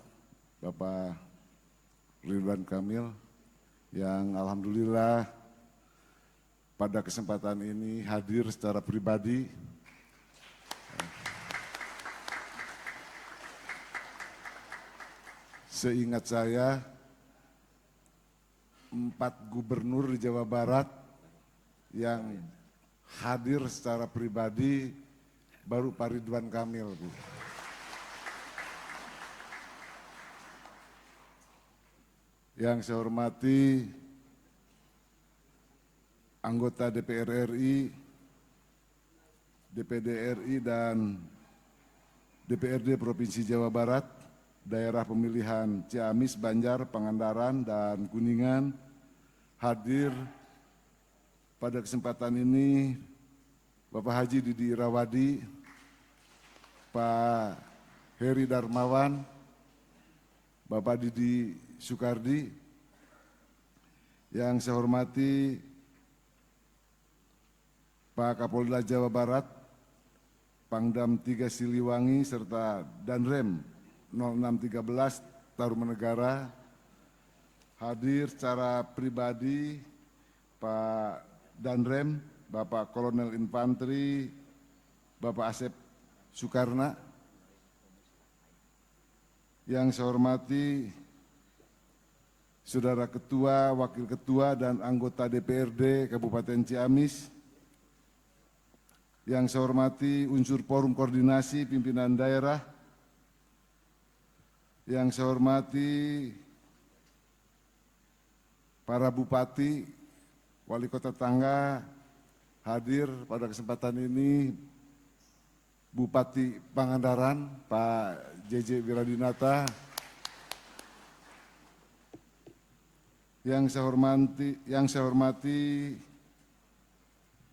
Bapak Ridwan Kamil, yang alhamdulillah pada kesempatan ini hadir secara pribadi. Seingat saya, 4 gubernur di Jawa Barat yang hadir secara pribadi baru Pak Ridwan Kamil, Bu. Yang saya hormati anggota DPR RI, DPD RI dan DPRD Provinsi Jawa Barat, daerah pemilihan Ciamis, Banjar, Pangandaran, dan Kuningan, hadir pada kesempatan ini Bapak Haji Didi Irawadi, Pak Heri Darmawan, Bapak Didi Soekardi, yang saya hormati Pak Kapolda Jawa Barat, Pangdam 3 Siliwangi, serta Danrem 0613 Tarumanegara. Hadir secara pribadi Pak Danrem, Bapak Kolonel Infanteri, Bapak Asep Sukarna. Yang saya hormati Saudara Ketua, Wakil Ketua, dan anggota DPRD Kabupaten Ciamis. Yang saya hormati unsur forum koordinasi pimpinan daerah. Yang saya hormati para bupati, wali kota tangga, hadir pada kesempatan ini Bupati Pangandaran, Pak JJ Wiradinata. Yang saya hormati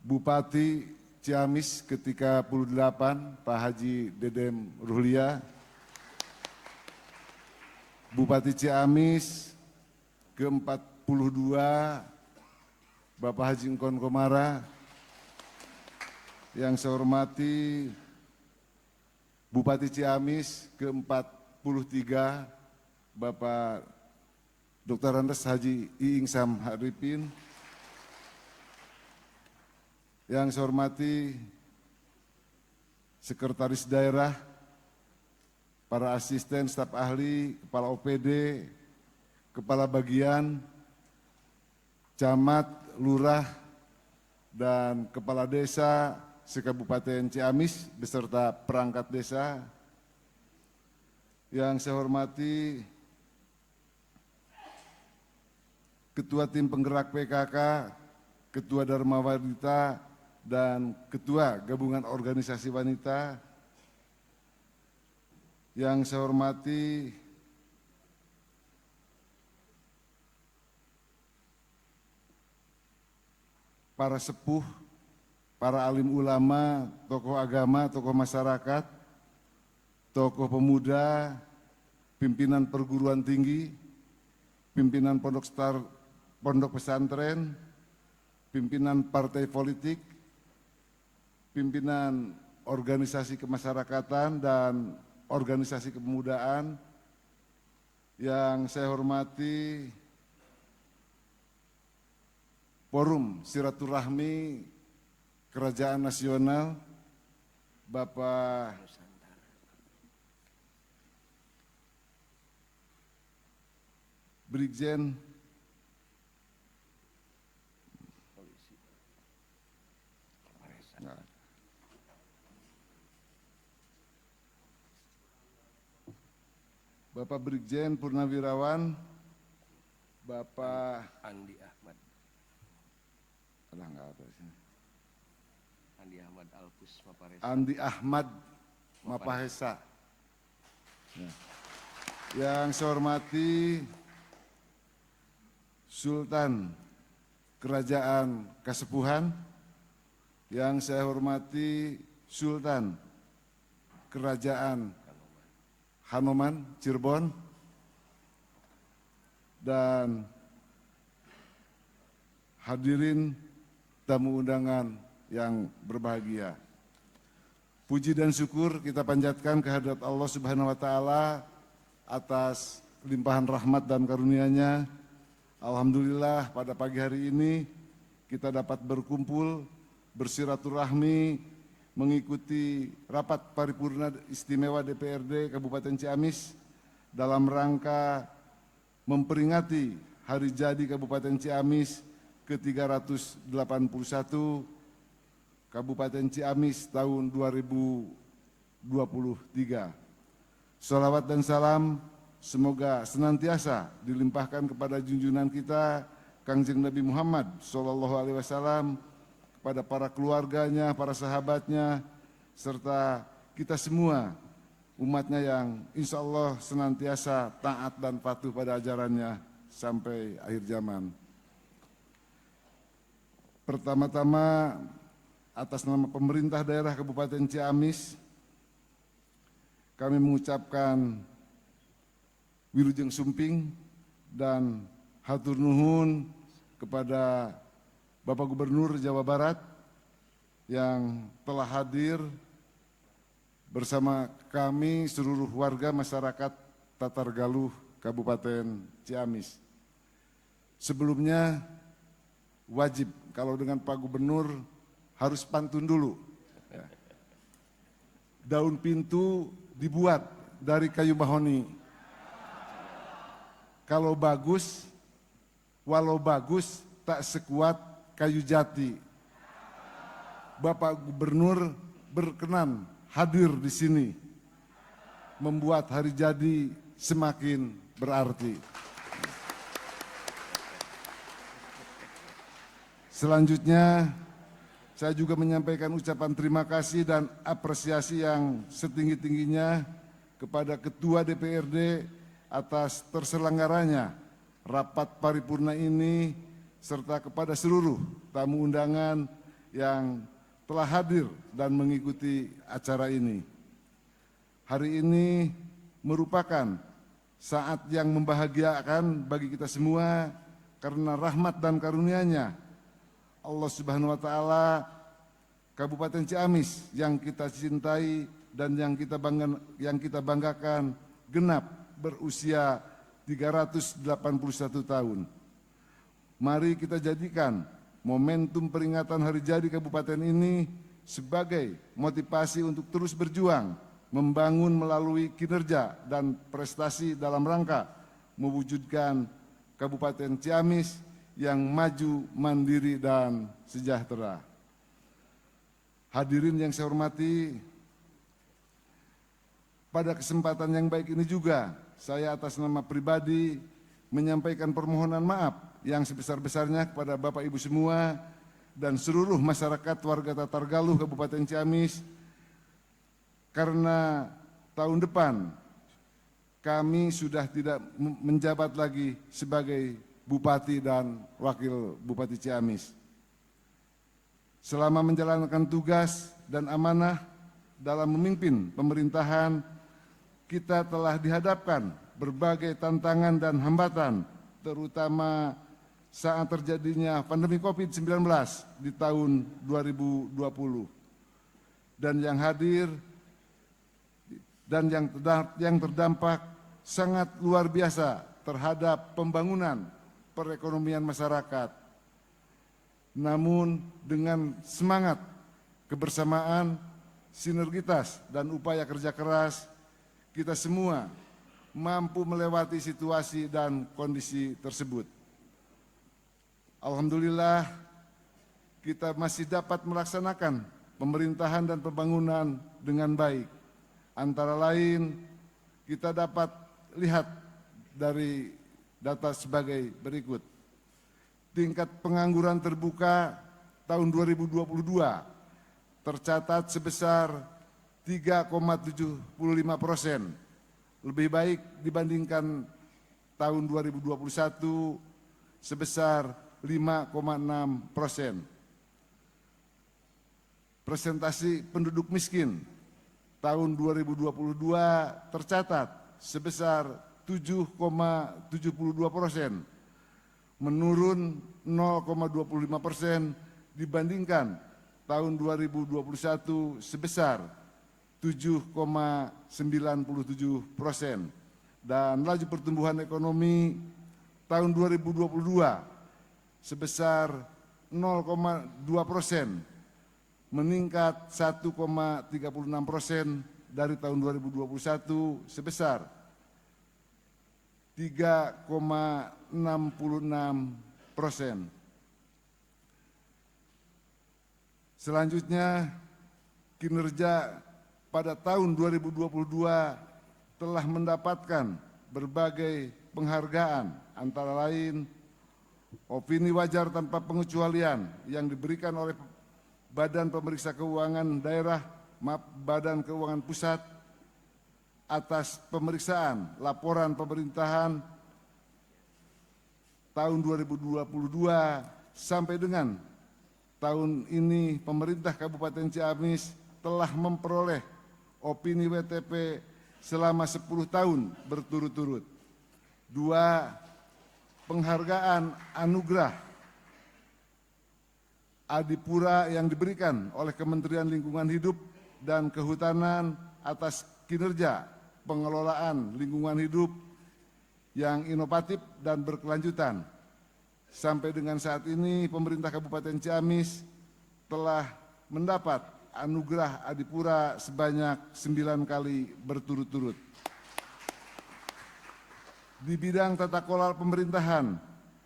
Bupati Ciamis ke-38, Pak Haji Dedem Ruhlia. Bupati Ciamis ke-42, Bapak Haji Engkon Komara. Yang saya hormati Bupati Ciamis ke-43, Bapak Dr. Andes Haji Iing Sam Haripin. Yang saya hormati Sekretaris Daerah, para asisten, staf ahli, kepala OPD, kepala bagian, camat, lurah, dan kepala desa se-Kabupaten Ciamis beserta perangkat desa. Yang saya hormati Ketua Tim Penggerak PKK, Ketua Dharma Wanita, dan Ketua Gabungan Organisasi Wanita. Yang saya hormati para sepuh, para alim ulama, tokoh agama, tokoh masyarakat, tokoh pemuda, pimpinan perguruan tinggi, pimpinan pondok pesantren, pimpinan partai politik, pimpinan organisasi kemasyarakatan dan organisasi kepemudaan. Yang saya hormati Forum Silaturahmi Kerajaan Nasional, Bapak Brigjen Bapak Brigjen Purnawirawan, Bapak Andi Ahmad. Nggak ada sini. Andi Ahmad Alpus Maparesa. Andi Ahmad Mapahesa. Ya. Yang saya hormati Sultan Kerajaan Kasepuhan, yang saya hormati Sultan Kerajaan Hanoman Cirebon, dan hadirin tamu undangan yang berbahagia. Puji dan syukur kita panjatkan kehadirat Allah Subhanahu wa taala atas limpahan rahmat dan karunia-Nya. Alhamdulillah pada pagi hari ini kita dapat berkumpul, bersiraturahmi, mengikuti rapat paripurna istimewa DPRD Kabupaten Ciamis dalam rangka memperingati hari jadi Kabupaten Ciamis ke-381 Kabupaten Ciamis tahun 2023. Shalawat dan salam semoga senantiasa dilimpahkan kepada junjungan kita Kangjeng Nabi Muhammad SAW, kepada para keluarganya, para sahabatnya, serta kita semua umatnya yang insya Allah senantiasa taat dan patuh pada ajarannya sampai akhir zaman. Pertama-tama atas nama pemerintah daerah Kabupaten Ciamis, kami mengucapkan wilujeng sumping dan hatur nuhun kepada Bapak Gubernur Jawa Barat yang telah hadir bersama kami seluruh warga masyarakat Tatargaluh Kabupaten Ciamis. Sebelumnya wajib kalau dengan Pak Gubernur harus pantun dulu. Daun pintu dibuat dari kayu mahoni. Kalau bagus, walau bagus tak sekuat kayu jati. Bapak Gubernur berkenan hadir di sini, membuat hari jadi semakin berarti. Selanjutnya, saya juga menyampaikan ucapan terima kasih dan apresiasi yang setinggi-tingginya kepada Ketua DPRD atas terselenggaranya rapat paripurna ini, serta kepada seluruh tamu undangan yang telah hadir dan mengikuti acara ini. Hari ini merupakan saat yang membahagiakan bagi kita semua karena rahmat dan karunia-Nya Allah Subhanahu wa taala, Kabupaten Ciamis yang kita cintai dan yang kita banggakan genap berusia 381 tahun. Mari kita jadikan momentum peringatan hari jadi kabupaten ini sebagai motivasi untuk terus berjuang, membangun melalui kinerja dan prestasi dalam rangka mewujudkan Kabupaten Ciamis yang maju, mandiri, dan sejahtera. Hadirin yang saya hormati, pada kesempatan yang baik ini juga saya atas nama pribadi menyampaikan permohonan maaf yang sebesar-besarnya kepada Bapak Ibu semua dan seluruh masyarakat warga Tatar Galuh Kabupaten Ciamis, karena tahun depan kami sudah tidak menjabat lagi sebagai Bupati dan Wakil Bupati Ciamis. Selama menjalankan tugas dan amanah dalam memimpin pemerintahan, kita telah dihadapkan berbagai tantangan dan hambatan, terutama saat terjadinya pandemi COVID-19 di tahun 2020. Dan yang hadir dan yang terdampak sangat luar biasa terhadap pembangunan perekonomian masyarakat. Namun dengan semangat, kebersamaan, sinergitas, dan upaya kerja keras, kita semua mampu melewati situasi dan kondisi tersebut. Alhamdulillah, kita masih dapat melaksanakan pemerintahan dan pembangunan dengan baik. Antara lain, kita dapat lihat dari data sebagai berikut. Tingkat pengangguran terbuka tahun 2022 tercatat sebesar 3,75%, lebih baik dibandingkan tahun 2021 sebesar 5,6%. Persentase penduduk miskin tahun 2022 tercatat sebesar 7,72%, menurun 0,25% dibandingkan tahun 2021 sebesar 7,97%. Dan laju pertumbuhan ekonomi tahun 2022 sebesar 0,2%, meningkat 1,36% dari tahun 2021 sebesar 3,66%. Selanjutnya, kinerja pada tahun 2022 telah mendapatkan berbagai penghargaan, antara lain opini wajar tanpa pengecualian yang diberikan oleh Badan Pemeriksa Keuangan Daerah, Badan Keuangan Pusat atas pemeriksaan laporan pemerintahan tahun 2022 sampai dengan tahun ini, pemerintah Kabupaten Ciamis telah memperoleh opini WTP selama 10 tahun berturut-turut. 2. Penghargaan anugerah Adipura yang diberikan oleh Kementerian Lingkungan Hidup dan Kehutanan atas kinerja pengelolaan lingkungan hidup yang inovatif dan berkelanjutan. Sampai dengan saat ini, pemerintah Kabupaten Ciamis telah mendapat anugerah Adipura sebanyak 9 kali berturut-turut. Di bidang tata kelola pemerintahan,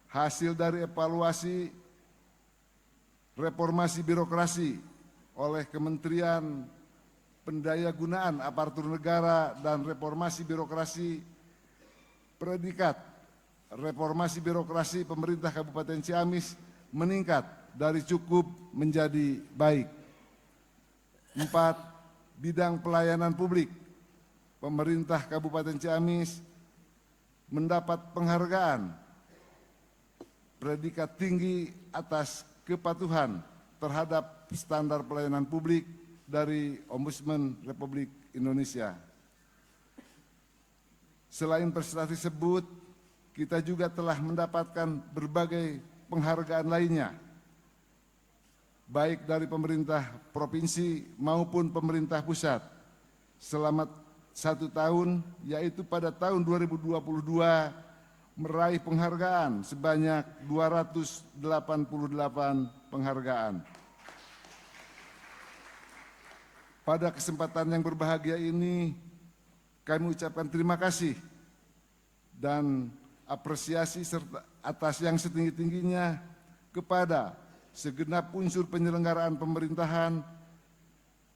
hasil dari evaluasi reformasi birokrasi oleh Kementerian Pendayagunaan Aparatur Negara dan Reformasi Birokrasi, predikat reformasi birokrasi pemerintah Kabupaten Ciamis meningkat dari cukup menjadi baik. 4. Bidang pelayanan publik, pemerintah Kabupaten Ciamis mendapat penghargaan predikat tinggi atas kepatuhan terhadap standar pelayanan publik dari Ombudsman Republik Indonesia. Selain prestasi tersebut, kita juga telah mendapatkan berbagai penghargaan lainnya, baik dari pemerintah provinsi maupun pemerintah pusat, selama 1 tahun, yaitu pada tahun 2022 meraih penghargaan sebanyak 288 penghargaan. Pada kesempatan yang berbahagia ini, kami ucapkan terima kasih dan apresiasi serta atas yang setinggi-tingginya kepada segenap unsur penyelenggaraan pemerintahan,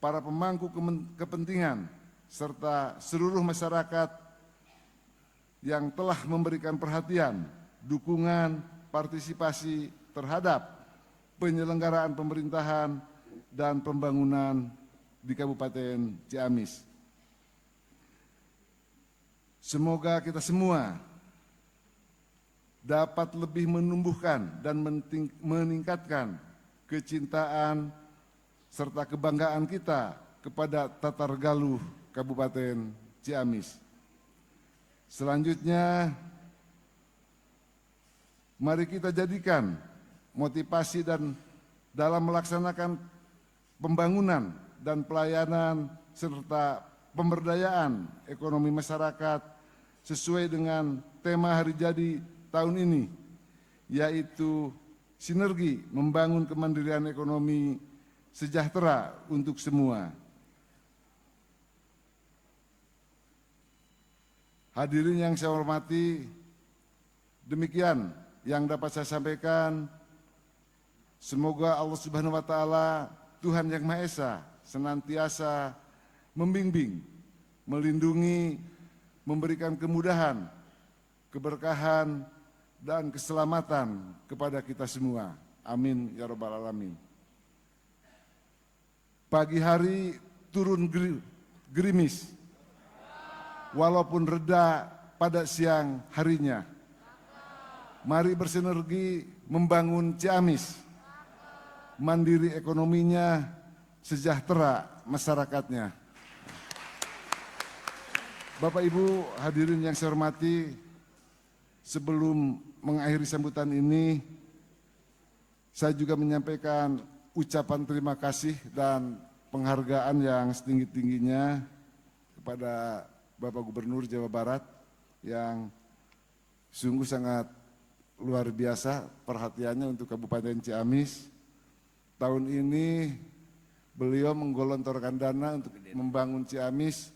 para pemangku kepentingan, serta seluruh masyarakat yang telah memberikan perhatian, dukungan, partisipasi terhadap penyelenggaraan pemerintahan dan pembangunan di Kabupaten Ciamis. Semoga kita semua dapat lebih menumbuhkan dan meningkatkan kecintaan serta kebanggaan kita kepada Tatar Galuh Kabupaten Ciamis. Selanjutnya, mari kita jadikan motivasi dan dalam melaksanakan pembangunan dan pelayanan serta pemberdayaan ekonomi masyarakat sesuai dengan tema hari jadi tahun ini, yaitu sinergi membangun kemandirian ekonomi sejahtera untuk semua. Hadirin yang saya hormati, demikian yang dapat saya sampaikan. Semoga Allah Subhanahu wa Ta'ala, Tuhan Yang Maha Esa, senantiasa membimbing, melindungi, memberikan kemudahan, keberkahan, dan keselamatan kepada kita semua. Amin ya rabbal alamin. Pagi hari turun gerimis, walaupun reda pada siang harinya. Mari bersinergi membangun Ciamis, mandiri ekonominya, sejahtera masyarakatnya. Bapak Ibu hadirin yang saya hormati, sebelum mengakhiri sambutan ini, saya juga menyampaikan ucapan terima kasih dan penghargaan yang setinggi-tingginya kepada Bapak Gubernur Jawa Barat yang sungguh sangat luar biasa perhatiannya untuk Kabupaten Ciamis. Tahun ini beliau menggelontorkan dana untuk membangun Ciamis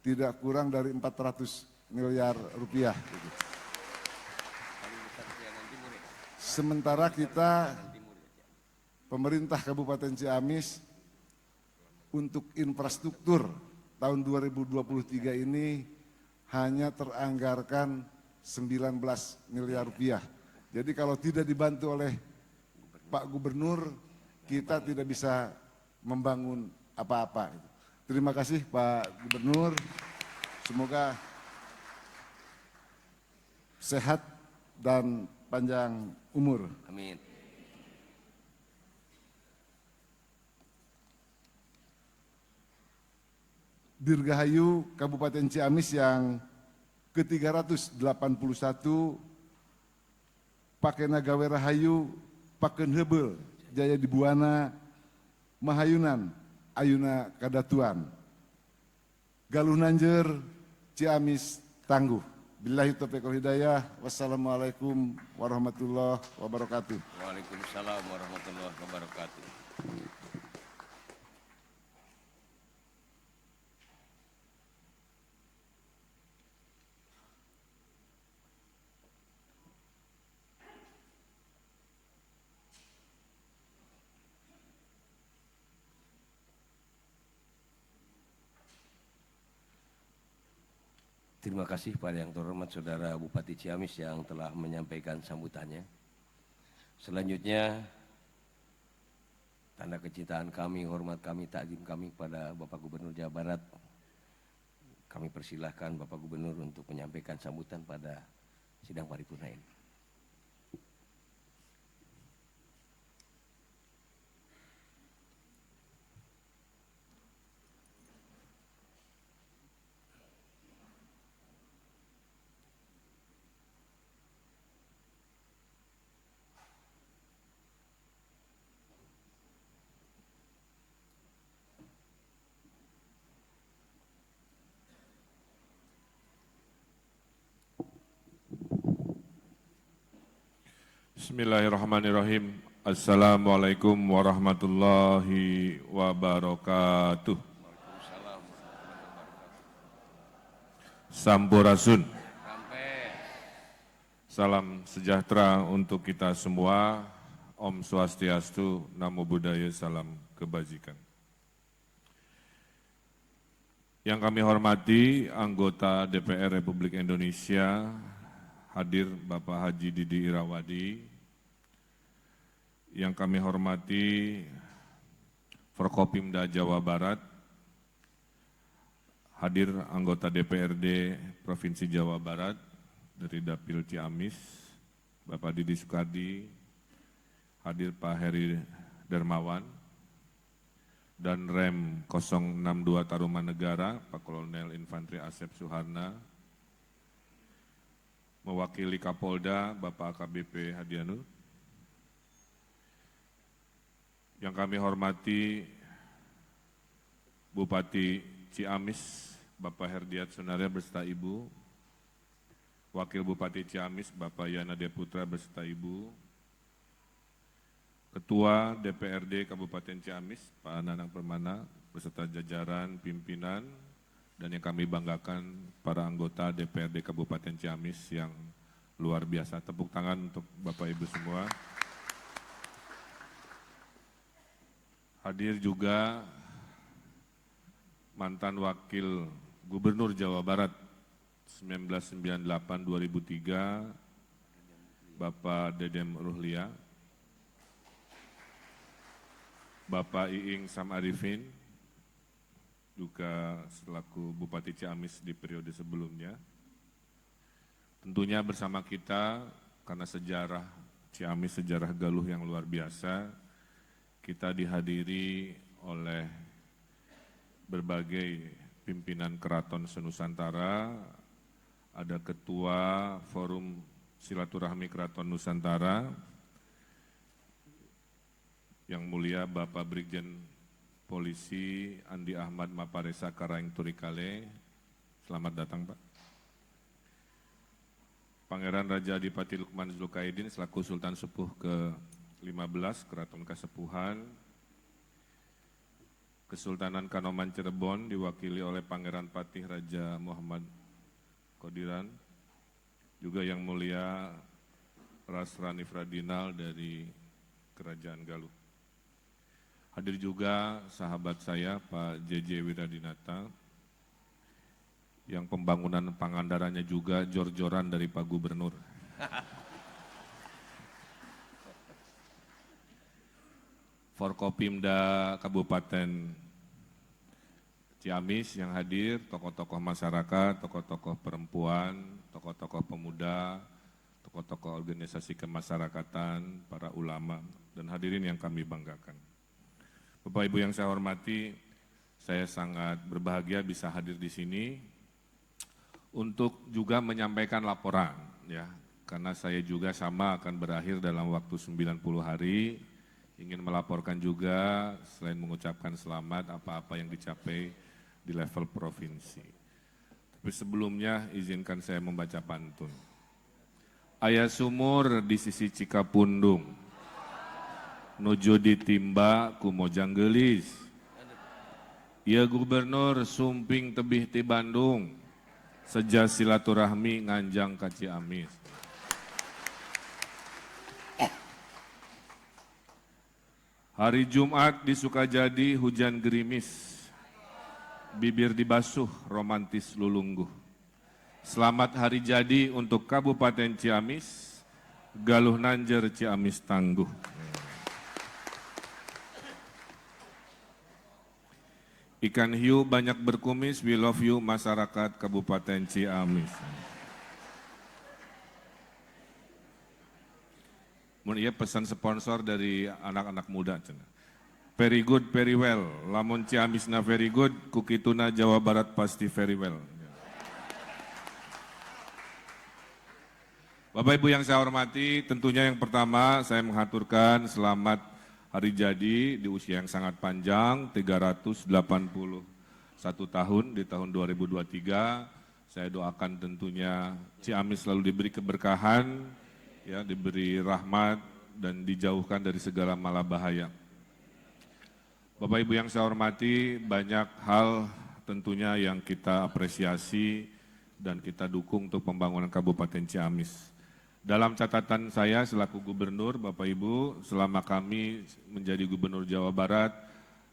tidak kurang dari 400 miliar rupiah. Sementara kita, pemerintah Kabupaten Ciamis, untuk infrastruktur tahun 2023 ini hanya teranggarkan 19 miliar rupiah. Jadi kalau tidak dibantu oleh Pak Gubernur, kita tidak bisa membangun apa-apa. Terima kasih Pak Gubernur, semoga sehat dan panjang umur. Amin. Dirgahayu Kabupaten Ciamis yang ke-381, Pakena Gawe Rahayu, Paken Hebel, Jaya Dibuana, Mahayunan, Ayuna Kadatuan. Galuh Nanjer, Ciamis tangguh. Billahi taufiq wal hidayah. Wassalamualaikum warahmatullahi wabarakatuh. Waalaikumsalam warahmatullahi wabarakatuh. Terima kasih pada yang terhormat Saudara Bupati Ciamis yang telah menyampaikan sambutannya. Selanjutnya, tanda kecintaan kami, hormat kami, takzim kami kepada Bapak Gubernur Jawa Barat. Kami persilahkan Bapak Gubernur untuk menyampaikan sambutan pada sidang paripurna ini. Bismillahirrahmanirrahim. Assalamualaikum warahmatullahi wabarakatuh. Sampurasun. Salam sejahtera untuk kita semua. Om Swastiastu, Namo Buddhaya, salam kebajikan. Yang kami hormati anggota DPR Republik Indonesia, hadir Bapak Haji Didi Irawadi, yang kami hormati Forkopimda Jawa Barat, hadir anggota DPRD Provinsi Jawa Barat dari Dapil Ciamis, Bapak Didi Sukardi, hadir Pak Heri Dermawan, dan Rem 062 Tarumanegara, Pak Kolonel Infanteri Asep Suharna, mewakili Kapolda, Bapak AKBP Hadianur, yang kami hormati Bupati Ciamis, Bapak Herdiat Sunaria beserta Ibu, Wakil Bupati Ciamis, Bapak Yana Deputra beserta Ibu, Ketua DPRD Kabupaten Ciamis, Pak Nanang Permana, beserta jajaran pimpinan, dan yang kami banggakan para anggota DPRD Kabupaten Ciamis yang luar biasa. Tepuk tangan untuk Bapak Ibu semua. Hadir juga mantan Wakil Gubernur Jawa Barat 1998-2003, Bapak Dedem Ruhlia, Bapak Iing Sam Arifin, juga selaku Bupati Ciamis di periode sebelumnya. Tentunya bersama kita, karena sejarah Ciamis, sejarah Galuh yang luar biasa, kita dihadiri oleh berbagai pimpinan keraton senusantara, ada Ketua Forum Silaturahmi Keraton Nusantara, yang mulia Bapak Brigjen Polisi Andi Ahmad Maparesa Karaeng Turikale, selamat datang Pak. Pangeran Raja Adipati Lukman Zulkaidin selaku Sultan Sepuh ke-15 Keraton Kasepuhan, Kesultanan Kanoman Cirebon diwakili oleh Pangeran Patih Raja Muhammad Kodiran, juga yang mulia Ras Ranif Radinal dari Kerajaan Galuh. Hadir juga sahabat saya Pak JJ Wiradinata, yang pembangunan Pangandarannya juga jor-joran dari Pak Gubernur. Forkopimda Kabupaten Ciamis yang hadir, tokoh-tokoh masyarakat, tokoh-tokoh perempuan, tokoh-tokoh pemuda, tokoh-tokoh organisasi kemasyarakatan, para ulama, dan hadirin yang kami banggakan. Bapak Ibu yang saya hormati, saya sangat berbahagia bisa hadir di sini untuk juga menyampaikan laporan, ya, karena saya juga sama akan berakhir dalam waktu 90 hari, ingin melaporkan juga selain mengucapkan selamat apa-apa yang dicapai di level provinsi. Tapi sebelumnya izinkan saya membaca pantun. Aya sumur di sisi Cikapundung, nuju ditimba ku Mojang Geulis. Ieu gubernur sumping tebih ti Bandung, seja silaturahmi nganjang ka Ciamis. Hari Jumat di Sukajadi hujan gerimis, bibir dibasuh romantis lulungguh. Selamat hari jadi untuk Kabupaten Ciamis, Galuh Nanjer Ciamis tangguh. Ikan hiu banyak berkumis, we love you masyarakat Kabupaten Ciamis. Mun ieu pesan sponsor dari anak-anak muda cenah. Very good, very well. Lamun Ciamisna very good, kukituna Jawa Barat pasti very well. Bapak Ibu yang saya hormati, tentunya yang pertama saya mengaturkan selamat hari jadi di usia yang sangat panjang, 381 tahun di tahun 2023. Saya doakan tentunya Ciamis selalu diberi keberkahan, ya, diberi rahmat dan dijauhkan dari segala malapetaka. Bapak Ibu yang saya hormati, banyak hal tentunya yang kita apresiasi dan kita dukung untuk pembangunan Kabupaten Ciamis. Dalam catatan saya selaku gubernur, Bapak Ibu, selama kami menjadi gubernur Jawa Barat,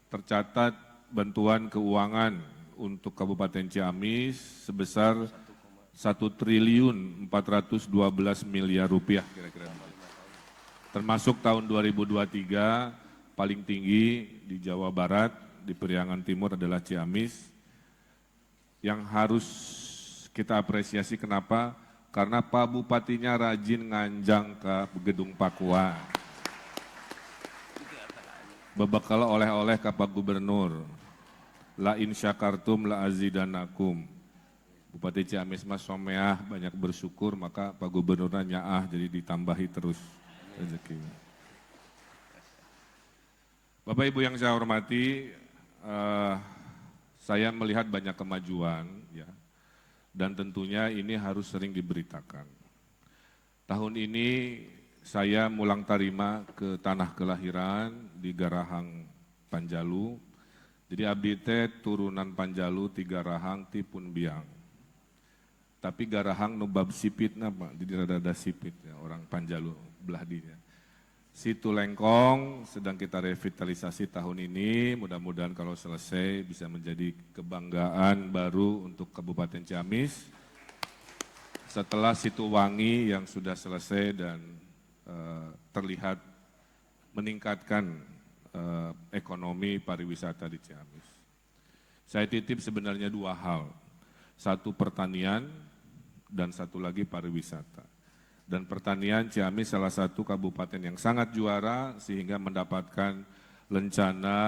tercatat bantuan keuangan untuk Kabupaten Ciamis sebesar 1.412 miliar rupiah kira-kira. Termasuk tahun 2023 paling tinggi di Jawa Barat, di Periangan Timur adalah Ciamis, yang harus kita apresiasi. Kenapa? Karena Pak Bupatinya rajin nganjang ke Gedung Pakuan. Berbekal oleh-oleh ke Pak Gubernur. La in syakartum la azidanakum. Bupati Ciamis Mas Someah banyak bersyukur, maka Pak Gubernurnya nyaah, jadi ditambahi terus rezekinya. Bapak Ibu yang saya hormati, saya melihat banyak kemajuan, ya, dan tentunya ini harus sering diberitakan. Tahun ini saya mulang tarima ke tanah kelahiran di Garahang, Panjalu. Jadi abdi teh turunan Panjalu, Tiga Rahang, Tipun Biang. Tapi Garahang nubab sipit nama, jadi rada sipit ya, orang Panjalu belah dinya. Situ Lengkong sedang kita revitalisasi tahun ini, mudah-mudahan kalau selesai bisa menjadi kebanggaan baru untuk Kabupaten Ciamis. Setelah Situ Wangi yang sudah selesai dan terlihat meningkatkan ekonomi pariwisata di Ciamis. Saya titip sebenarnya dua hal, satu pertanian dan satu lagi pariwisata. Dan pertanian Ciamis salah satu kabupaten yang sangat juara sehingga mendapatkan lencana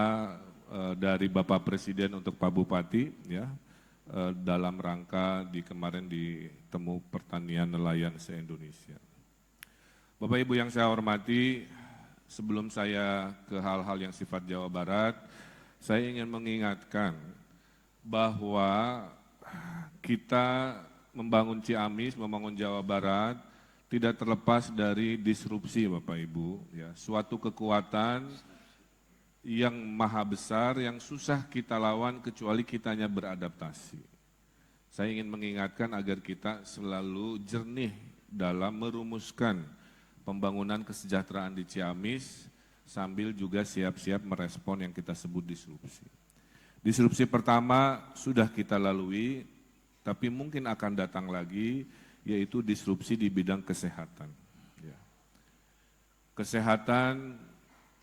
dari Bapak Presiden untuk Pak Bupati, ya, dalam rangka kemarin di Temu Pertanian Nelayan se-Indonesia. Bapak Ibu yang saya hormati, sebelum saya ke hal-hal yang sifat Jawa Barat, saya ingin mengingatkan bahwa kita membangun Ciamis, membangun Jawa Barat, tidak terlepas dari disrupsi Bapak Ibu, ya, suatu kekuatan yang maha besar yang susah kita lawan kecuali kitanya beradaptasi. Saya ingin mengingatkan agar kita selalu jernih dalam merumuskan pembangunan kesejahteraan di Ciamis sambil juga siap-siap merespon yang kita sebut disrupsi. Disrupsi pertama sudah kita lalui, tapi mungkin akan datang lagi, yaitu disrupsi di bidang kesehatan. Ya. Kesehatan,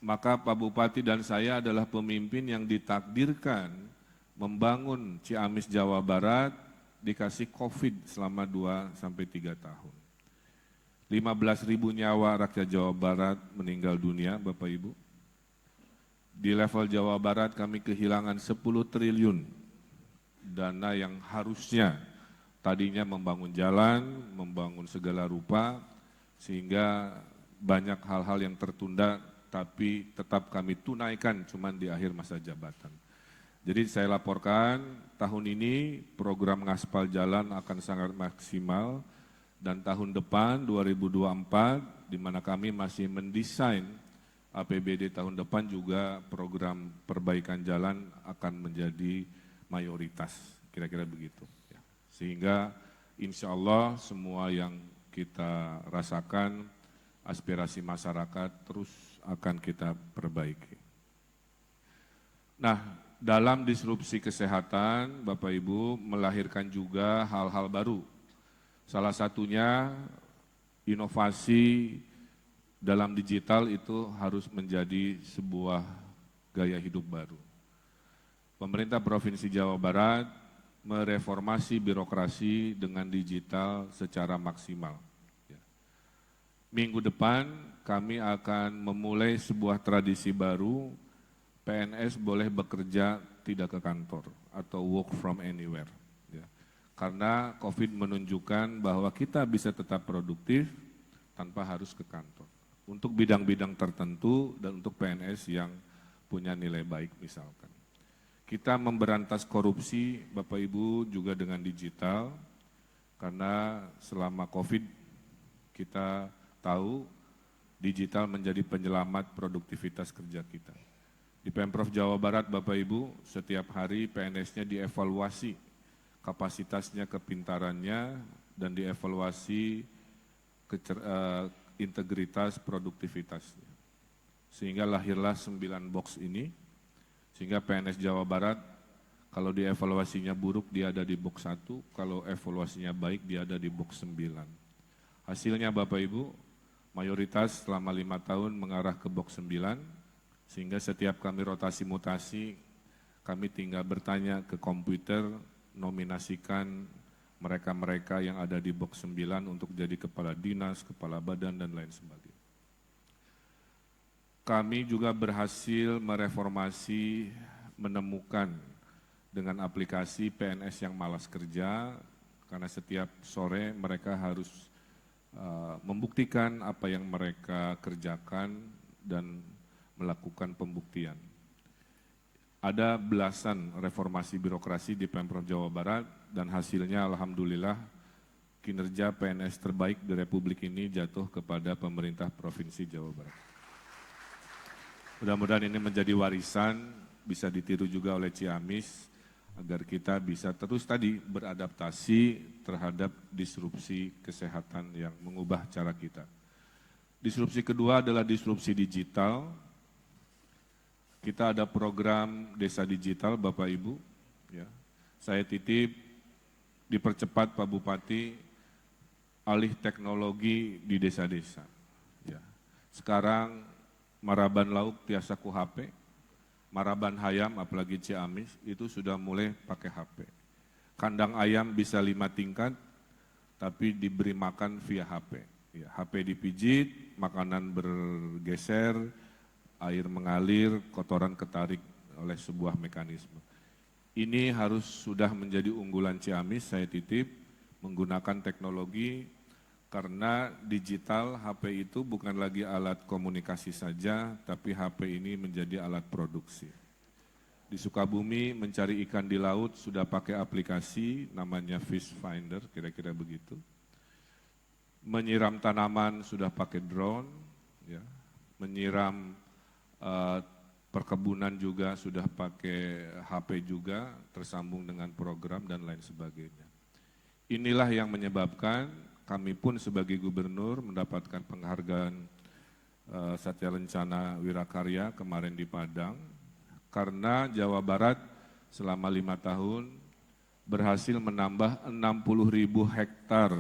maka Pak Bupati dan saya adalah pemimpin yang ditakdirkan membangun Ciamis Jawa Barat dikasih COVID selama 2-3 tahun. 15.000 nyawa rakyat Jawa Barat meninggal dunia, Bapak Ibu. Di level Jawa Barat kami kehilangan 10 triliun dana yang harusnya tadinya membangun jalan, membangun segala rupa, sehingga banyak hal-hal yang tertunda, tapi tetap kami tunaikan cuman di akhir masa jabatan. Jadi saya laporkan, tahun ini program ngaspal jalan akan sangat maksimal, dan tahun depan 2024, di mana kami masih mendesain APBD tahun depan juga program perbaikan jalan akan menjadi mayoritas, kira-kira begitu. Sehingga insya Allah semua yang kita rasakan, aspirasi masyarakat terus akan kita perbaiki. Nah, dalam disrupsi kesehatan, Bapak Ibu melahirkan juga hal-hal baru. Salah satunya inovasi dalam digital itu harus menjadi sebuah gaya hidup baru. Pemerintah Provinsi Jawa Barat mereformasi birokrasi dengan digital secara maksimal. Minggu depan kami akan memulai sebuah tradisi baru, PNS boleh bekerja tidak ke kantor atau work from anywhere. Karena COVID menunjukkan bahwa kita bisa tetap produktif tanpa harus ke kantor. Untuk bidang-bidang tertentu dan untuk PNS yang punya nilai baik misalkan. Kita memberantas korupsi, Bapak Ibu, juga dengan digital, karena selama COVID kita tahu digital menjadi penyelamat produktivitas kerja kita. Di Pemprov Jawa Barat, Bapak Ibu, setiap hari PNS-nya dievaluasi kapasitasnya, kepintarannya, dan dievaluasi integritas produktivitasnya. Sehingga lahirlah 9 box ini, sehingga PNS Jawa Barat kalau dievaluasinya buruk dia ada di box 1, kalau evaluasinya baik dia ada di box 9. Hasilnya Bapak Ibu, mayoritas selama 5 tahun mengarah ke box 9, sehingga setiap kami rotasi mutasi, kami tinggal bertanya ke komputer, nominasikan mereka-mereka yang ada di box 9 untuk jadi kepala dinas, kepala badan, dan lain sebagainya. Kami juga berhasil mereformasi, menemukan dengan aplikasi PNS yang malas kerja, karena setiap sore mereka harus membuktikan apa yang mereka kerjakan dan melakukan pembuktian. Ada belasan reformasi birokrasi di Pemprov Jawa Barat dan hasilnya alhamdulillah kinerja PNS terbaik di Republik ini jatuh kepada pemerintah Provinsi Jawa Barat. Mudah-mudahan ini menjadi warisan, bisa ditiru juga oleh Ciamis, agar kita bisa terus tadi beradaptasi terhadap disrupsi kesehatan yang mengubah cara kita. Disrupsi kedua adalah disrupsi digital. Kita ada program Desa Digital, Bapak Ibu. Ya. Saya titip dipercepat Pak Bupati alih teknologi di desa-desa. Ya. Sekarang Maraban Lauk tiasa ku HP. Maraban Hayam, apalagi Ciamis, itu sudah mulai pakai HP. Kandang ayam bisa 5 tingkat, tapi diberi makan via HP. Ya, HP dipijit, makanan bergeser, air mengalir, kotoran ketarik oleh sebuah mekanisme. Ini harus sudah menjadi unggulan Ciamis, saya titip, menggunakan teknologi, karena digital HP itu bukan lagi alat komunikasi saja, tapi HP ini menjadi alat produksi. Di Sukabumi mencari ikan di laut sudah pakai aplikasi namanya Fish Finder, kira-kira begitu. Menyiram tanaman sudah pakai drone, ya. Menyiram perkebunan juga sudah pakai HP juga, tersambung dengan program dan lain sebagainya. Inilah yang menyebabkan kami pun sebagai gubernur mendapatkan penghargaan Satya Lencana Wirakarya kemarin di Padang, karena Jawa Barat selama 5 tahun berhasil menambah 60.000 hektar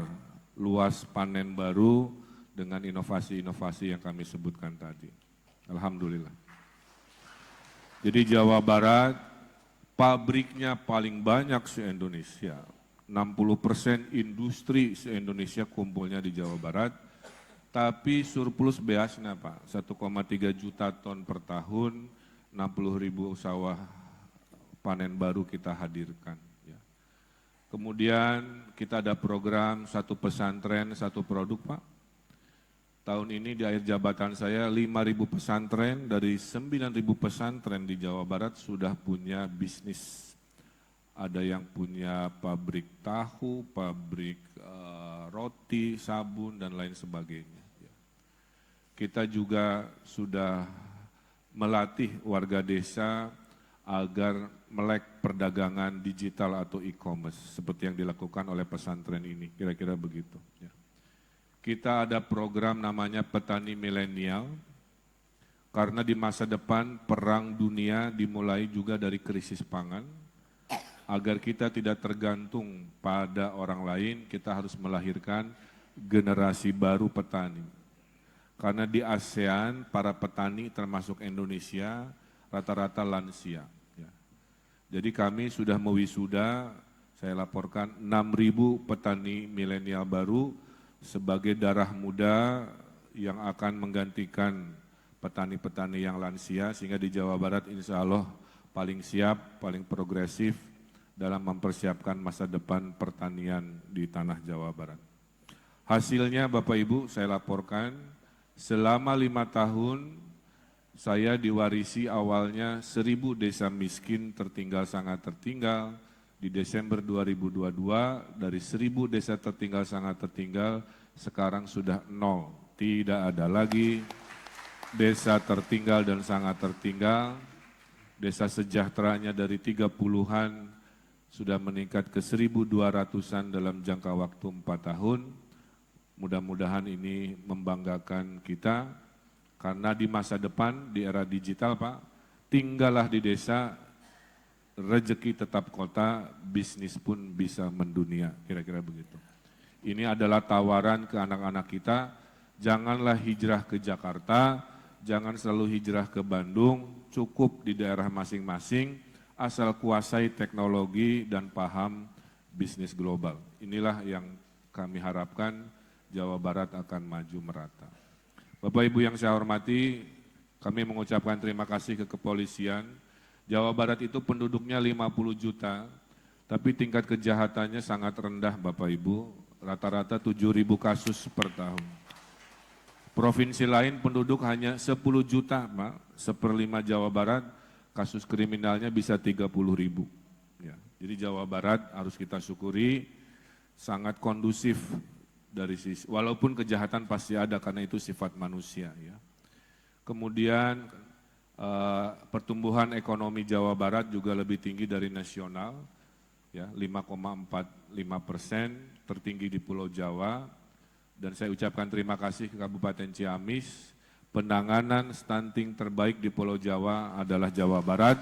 luas panen baru dengan inovasi-inovasi yang kami sebutkan tadi. Alhamdulillah. Jadi Jawa Barat pabriknya paling banyak se-Indonesia. 60% industri se-Indonesia kumpulnya di Jawa Barat, tapi surplus beasnya Pak, 1,3 juta ton per tahun, 60.000 sawah panen baru kita hadirkan. Ya. Kemudian kita ada program 1 pesantren, 1 produk Pak. Tahun ini di akhir jabatan saya 5.000 pesantren dari 9.000 pesantren di Jawa Barat sudah punya bisnis. Ada yang punya pabrik tahu, pabrik roti, sabun, dan lain sebagainya. Kita juga sudah melatih warga desa agar melek perdagangan digital atau e-commerce, seperti yang dilakukan oleh pesantren ini, kira-kira begitu. Kita ada program namanya Petani Milenial, karena di masa depan perang dunia dimulai juga dari krisis pangan. Agar kita tidak tergantung pada orang lain, kita harus melahirkan generasi baru petani. Karena di ASEAN, para petani termasuk Indonesia, rata-rata lansia. Ya. Jadi kami sudah mewisuda, saya laporkan 6.000 petani milenial baru sebagai darah muda yang akan menggantikan petani-petani yang lansia, sehingga di Jawa Barat insya Allah paling siap, paling progresif, dalam mempersiapkan masa depan pertanian di tanah Jawa Barat. Hasilnya Bapak Ibu saya laporkan, selama 5 tahun saya diwarisi awalnya 1.000 desa miskin tertinggal sangat tertinggal. Di Desember 2022 dari 1.000 desa tertinggal sangat tertinggal, sekarang sudah 0. Tidak ada lagi desa tertinggal dan sangat tertinggal. Desa sejahteranya dari 30-an sudah meningkat ke 1.200-an dalam jangka waktu 4 tahun. Mudah-mudahan ini membanggakan kita, karena di masa depan, di era digital Pak, tinggallah di desa, rezeki tetap kota, bisnis pun bisa mendunia, kira-kira begitu. Ini adalah tawaran ke anak-anak kita, janganlah hijrah ke Jakarta, jangan selalu hijrah ke Bandung, cukup di daerah masing-masing, asal kuasai teknologi dan paham bisnis global. Inilah yang kami harapkan Jawa Barat akan maju merata. Bapak Ibu yang saya hormati, kami mengucapkan terima kasih ke kepolisian. Jawa Barat itu penduduknya 50 juta, tapi tingkat kejahatannya sangat rendah Bapak Ibu, rata-rata 7.000 kasus per tahun. Provinsi lain penduduk hanya 10 juta, Pak, 1/5 Jawa Barat, kasus kriminalnya bisa 30.000. Ya, jadi Jawa Barat harus kita syukuri sangat kondusif dari sisi, walaupun kejahatan pasti ada karena itu sifat manusia. Ya. Kemudian pertumbuhan ekonomi Jawa Barat juga lebih tinggi dari nasional, ya 5,45%, tertinggi di Pulau Jawa. Dan saya ucapkan terima kasih ke Kabupaten Ciamis, penanganan stunting terbaik di Pulau Jawa adalah Jawa Barat.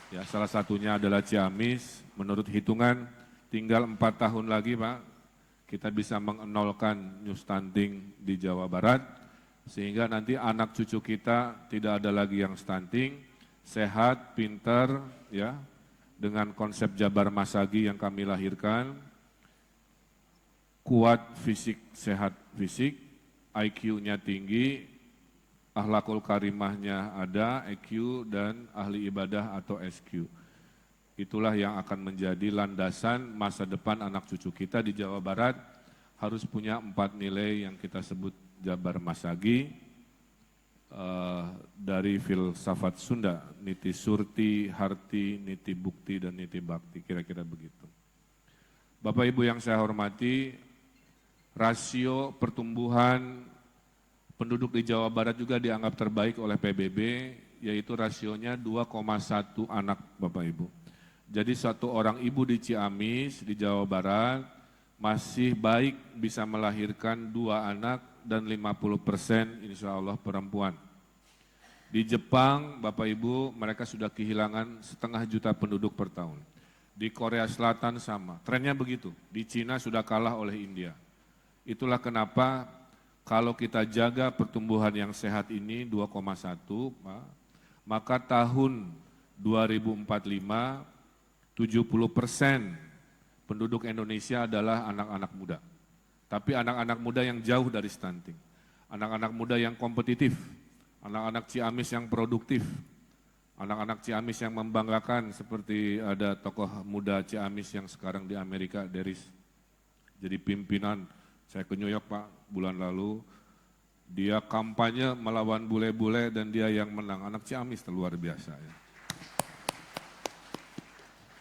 Ya, salah satunya adalah Ciamis. Menurut hitungan tinggal 4 tahun lagi Pak, kita bisa mengenolkan new stunting di Jawa Barat, sehingga nanti anak cucu kita tidak ada lagi yang stunting, sehat, pintar, ya, dengan konsep Jabar Masagi yang kami lahirkan, kuat fisik, sehat fisik, IQ-nya tinggi, akhlakul karimahnya ada, EQ, dan ahli ibadah atau SQ. Itulah yang akan menjadi landasan masa depan anak cucu kita di Jawa Barat, harus punya 4 nilai yang kita sebut Jabar Masagi, dari filsafat Sunda, niti surti, harti, niti bukti, dan niti bakti, kira-kira begitu. Bapak Ibu yang saya hormati, rasio pertumbuhan penduduk di Jawa Barat juga dianggap terbaik oleh PBB, yaitu rasionya 2,1 anak Bapak Ibu. Jadi satu orang ibu di Ciamis, di Jawa Barat, masih baik bisa melahirkan 2 anak dan 50% insya Allah perempuan. Di Jepang, Bapak Ibu, mereka sudah kehilangan 0,5 juta penduduk per tahun. Di Korea Selatan sama, trennya begitu. Di Cina sudah kalah oleh India. Itulah kenapa kalau kita jaga pertumbuhan yang sehat ini 2,1, maka tahun 2045, 70% penduduk Indonesia adalah anak-anak muda. Tapi anak-anak muda yang jauh dari stunting, anak-anak muda yang kompetitif, anak-anak Ciamis yang produktif, anak-anak Ciamis yang membanggakan, seperti ada tokoh muda Ciamis yang sekarang di Amerika, Deris, jadi pimpinan. Saya ke New York Pak, bulan lalu, dia kampanye melawan bule-bule dan dia yang menang. Anak Ciamis itu luar biasa ya.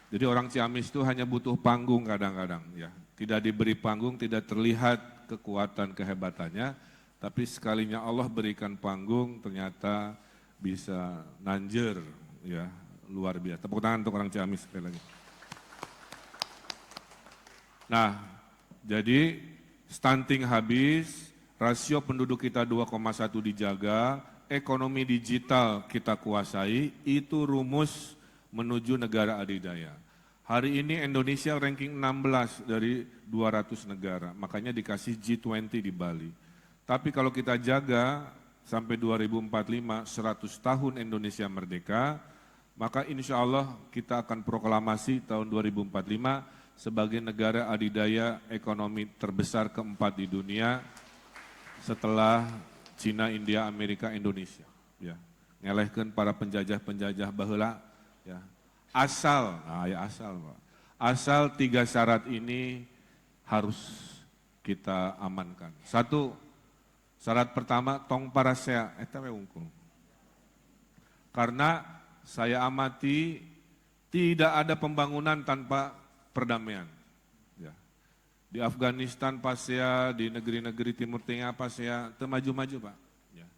Jadi orang Ciamis itu hanya butuh panggung kadang-kadang ya. Tidak diberi panggung, tidak terlihat kekuatan kehebatannya, tapi sekalinya Allah berikan panggung ternyata bisa nanjer ya, luar biasa. Tepuk tangan untuk orang Ciamis sekali lagi. Nah, jadi stunting habis, rasio penduduk kita 2,1 dijaga, ekonomi digital kita kuasai, itu rumus menuju negara adidaya. Hari ini Indonesia ranking 16 dari 200 negara, makanya dikasih G20 di Bali. Tapi kalau kita jaga sampai 2045, 100 tahun Indonesia merdeka, maka insya Allah kita akan proklamasi tahun 2045 sebagai negara adidaya ekonomi terbesar keempat di dunia setelah Cina, India, Amerika, Indonesia. Ya, ngelehkeun para penjajah-penjajah baheula. Ya, asal, Pak. Asal 3 syarat ini harus kita amankan. 1, syarat pertama tong parasea eta we unggul. Karena saya amati tidak ada pembangunan tanpa perdamaian. Ya. Di Afghanistan pasea, di negeri-negeri Timur Tengah pasea, teu maju-maju Pak. Ya.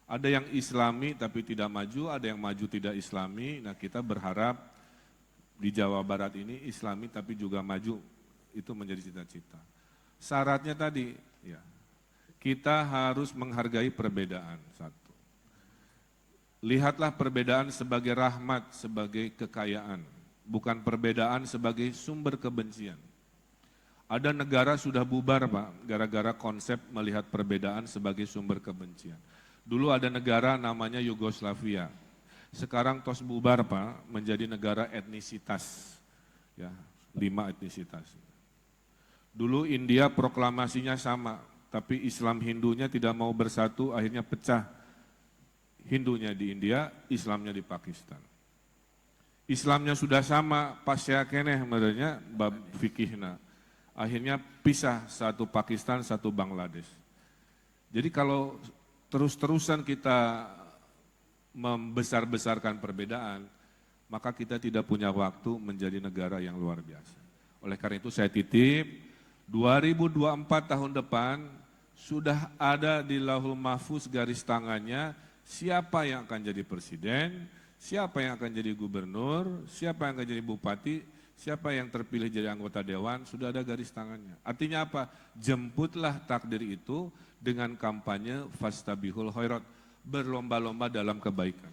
Ada yang Islami tapi tidak maju, ada yang maju tidak Islami. Nah kita berharap di Jawa Barat ini Islami tapi juga maju, itu menjadi cita-cita. Syaratnya tadi, ya, kita harus menghargai perbedaan. 1. Lihatlah perbedaan sebagai rahmat, sebagai kekayaan. Bukan perbedaan sebagai sumber kebencian. Ada negara sudah bubar Pak, gara-gara konsep melihat perbedaan sebagai sumber kebencian. Dulu ada negara namanya Yugoslavia, sekarang tos bubar Pak, menjadi negara etnisitas, ya 5 etnisitas. Dulu India proklamasinya sama, tapi Islam Hindunya tidak mau bersatu, akhirnya pecah. Hindunya di India, Islamnya di Pakistan. Islamnya sudah sama, pasya keneh menurutnya bab fikihna. Akhirnya pisah, satu Pakistan, satu Bangladesh. Jadi kalau terus-terusan kita membesar-besarkan perbedaan, maka kita tidak punya waktu menjadi negara yang luar biasa. Oleh karena itu saya titip, 2024 tahun depan sudah ada di Lauhul Mahfuz garis tangannya siapa yang akan jadi presiden, siapa yang akan jadi gubernur, siapa yang akan jadi bupati, siapa yang terpilih jadi anggota dewan, sudah ada garis tangannya. Artinya apa? Jemputlah takdir itu dengan kampanye fastabihul khairat, berlomba-lomba dalam kebaikan.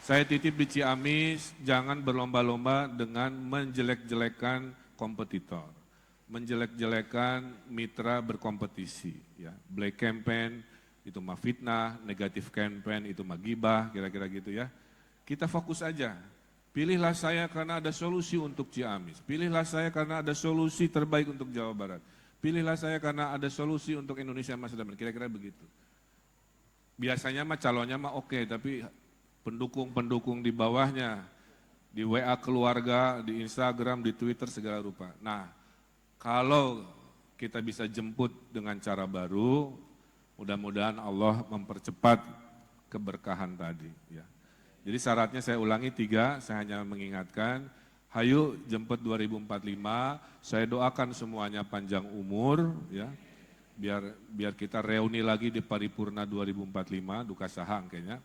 Saya titip di Ciamis, jangan berlomba-lomba dengan menjelek-jelekan kompetitor, menjelek-jelekan mitra berkompetisi. Ya. Black campaign, itu mah fitnah, negatif campaign, itu mah gibah, kira-kira gitu ya. Kita fokus aja. Pilihlah saya karena ada solusi untuk Ciamis. Pilihlah saya karena ada solusi terbaik untuk Jawa Barat. Pilihlah saya karena ada solusi untuk Indonesia masa depan. Kira-kira begitu. Biasanya mah calonnya mah oke, tapi pendukung-pendukung di bawahnya, di WA keluarga, di Instagram, di Twitter, segala rupa. Nah, kalau kita bisa jemput dengan cara baru, mudah-mudahan Allah mempercepat keberkahan tadi. Ya. Jadi syaratnya saya ulangi 3, saya hanya mengingatkan, hayu jemput 2045, saya doakan semuanya panjang umur, ya, biar kita reuni lagi di paripurna 2045, duka sahang kayaknya,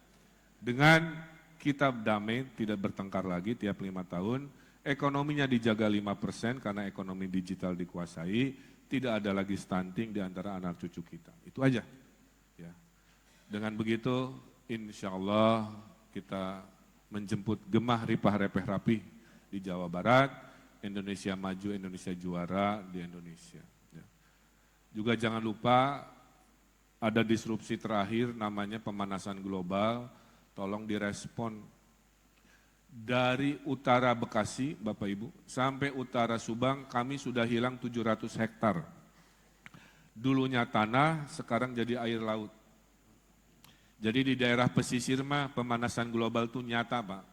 dengan kita damai, tidak bertengkar lagi tiap 5 tahun, ekonominya dijaga 5% karena ekonomi digital dikuasai, tidak ada lagi stunting di antara anak cucu kita, itu aja. Ya. Dengan begitu, insya Allah, kita menjemput gemah ripah repeh rapih di Jawa Barat, Indonesia maju, Indonesia juara di Indonesia. Ya. Juga jangan lupa ada disrupsi terakhir namanya pemanasan global, tolong direspon. Dari utara Bekasi, Bapak Ibu, sampai utara Subang kami sudah hilang 700 hektar. Dulunya tanah, sekarang jadi air laut. Jadi di daerah pesisir mah pemanasan global itu nyata Pak,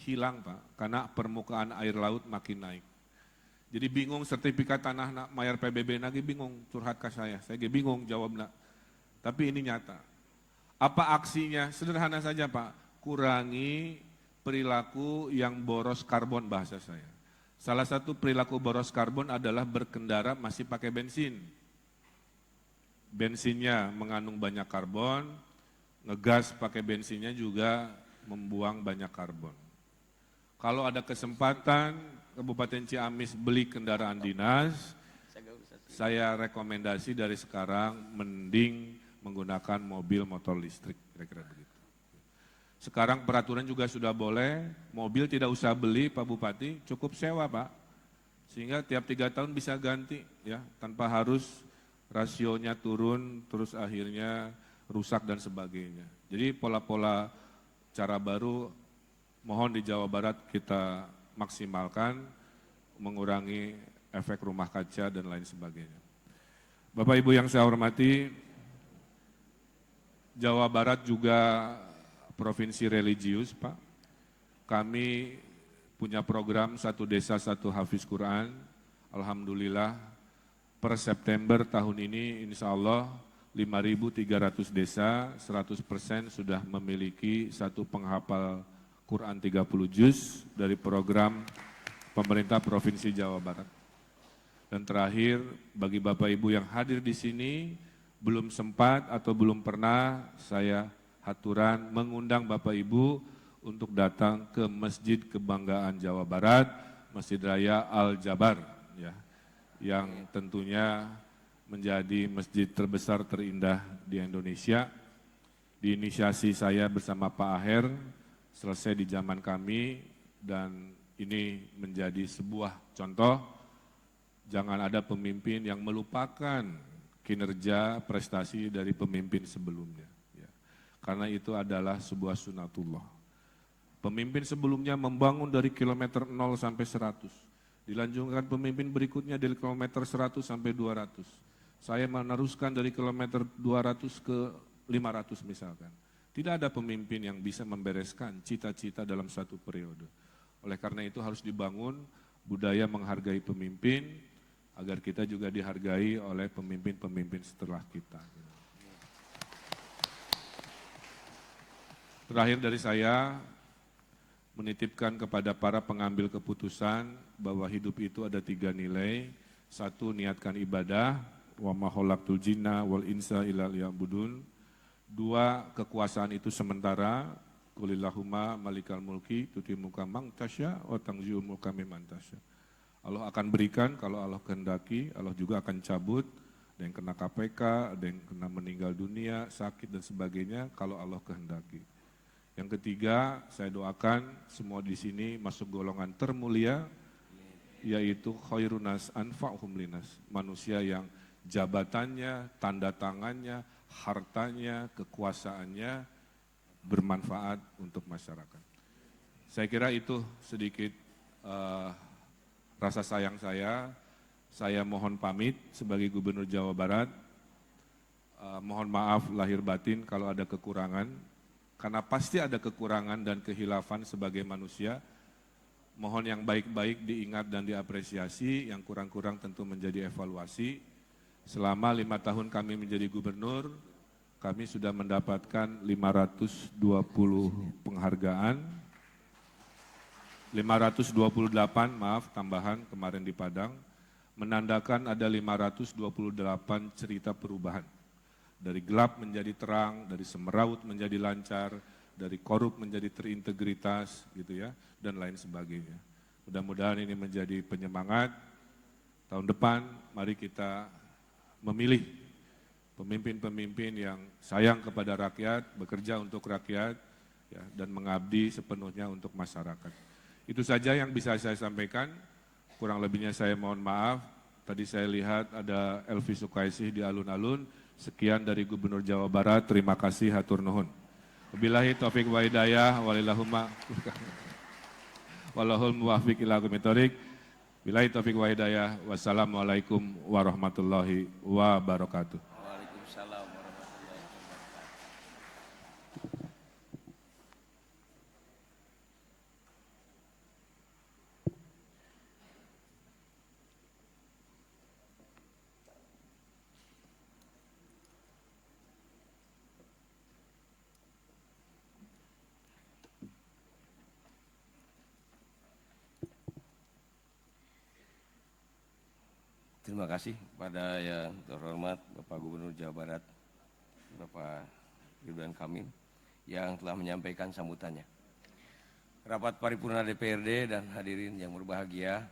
hilang Pak, karena permukaan air laut makin naik. Jadi bingung sertifikat tanah nak mayar PBB lagi bingung curhat ke saya bingung jawabnya. Tapi ini nyata. Apa aksinya? Sederhana saja Pak, kurangi perilaku yang boros karbon bahasa saya. Salah satu perilaku boros karbon adalah berkendara masih pakai bensin. Bensinnya mengandung banyak karbon, ngegas pakai bensinnya juga membuang banyak karbon. Kalau ada kesempatan Kabupaten Ciamis beli kendaraan dinas, saya rekomendasi dari sekarang mending menggunakan mobil motor listrik, kira-kira begitu. Sekarang peraturan juga sudah boleh, mobil tidak usah beli Pak Bupati, cukup sewa Pak. Sehingga tiap 3 tahun bisa ganti ya, tanpa harus rasionya turun, terus akhirnya rusak dan sebagainya. Jadi pola-pola cara baru mohon di Jawa Barat kita maksimalkan, mengurangi efek rumah kaca dan lain sebagainya. Bapak Ibu yang saya hormati, Jawa Barat juga provinsi religius Pak. Kami punya program Satu Desa Satu Hafiz Quran. Alhamdulillah per September tahun ini insya Allah 5.300 desa, 100% sudah memiliki satu penghafal Quran 30 juz dari program pemerintah Provinsi Jawa Barat. Dan terakhir, bagi Bapak Ibu yang hadir di sini, belum sempat atau belum pernah, saya haturan mengundang Bapak Ibu untuk datang ke Masjid Kebanggaan Jawa Barat, Masjid Raya Al-Jabar, ya, yang tentunya menjadi masjid terbesar terindah di Indonesia. Diinisiasi saya bersama Pak Aher, selesai di zaman kami, dan ini menjadi sebuah contoh Jangan ada pemimpin yang melupakan kinerja prestasi dari pemimpin sebelumnya. Ya. Karena itu adalah sebuah sunatullah. Pemimpin sebelumnya membangun dari kilometer 0 sampai 100. Dilanjutkan pemimpin berikutnya dari kilometer 100 sampai 200. Saya meneruskan dari kilometer 200 ke 500 misalkan. Tidak ada pemimpin yang bisa membereskan cita-cita dalam satu periode. Oleh karena itu harus dibangun budaya menghargai pemimpin, agar kita juga dihargai oleh pemimpin-pemimpin setelah kita. Terakhir dari saya, menitipkan kepada para pengambil keputusan bahwa hidup itu ada 3 nilai. 1, niatkan ibadah, wa ma khalaqtul jinna wal insa illa liya'budun. 2, kekuasaan itu sementara, qulillahumma malikal mulki tuti mulka man tasya wa tanzi'ul mulka mimman tasya. Allah akan berikan kalau Allah kehendaki, Allah juga akan cabut. Ada yang kena KPK, ada yang kena meninggal dunia, sakit dan sebagainya kalau Allah kehendaki. Yang ketiga, saya doakan semua di sini masuk golongan termulia, yaitu khairunas anfa'hum linas, manusia yang jabatannya, tanda tangannya, hartanya, kekuasaannya bermanfaat untuk masyarakat. Saya kira itu sedikit rasa sayang saya. Saya mohon pamit sebagai Gubernur Jawa Barat. Mohon maaf lahir batin kalau ada kekurangan, karena pasti ada kekurangan dan kehilafan sebagai manusia. Mohon yang baik-baik diingat dan diapresiasi, yang kurang-kurang tentu menjadi evaluasi. Selama 5 tahun kami menjadi gubernur, kami sudah mendapatkan 520 penghargaan, 528 maaf tambahan kemarin di Padang, menandakan ada 528 cerita perubahan. Dari gelap menjadi terang, dari semeraut menjadi lancar, dari korup menjadi terintegritas gitu ya, dan lain sebagainya. Mudah-mudahan ini menjadi penyemangat. Tahun depan mari kita memilih pemimpin-pemimpin yang sayang kepada rakyat, bekerja untuk rakyat, ya, dan mengabdi sepenuhnya untuk masyarakat. Itu saja yang bisa saya sampaikan, kurang lebihnya saya mohon maaf. Tadi saya lihat ada Elvi Sukaisih di alun-alun. Sekian dari Gubernur Jawa Barat, terima kasih, hatur nuhun. Wabillahi taufiq wa hidayah, walahul muwafiq ila aqwamit thoriq. Billahi taufiq wa hidayah, wassalamualaikum warahmatullahi wabarakatuh. Waalaikumsalam warahmatullahi wabarakatuh. Terima kasih pada yang terhormat Bapak Gubernur Jawa Barat, Bapak Ridwan Kamil, yang telah menyampaikan sambutannya. Rapat paripurna DPRD dan hadirin yang berbahagia,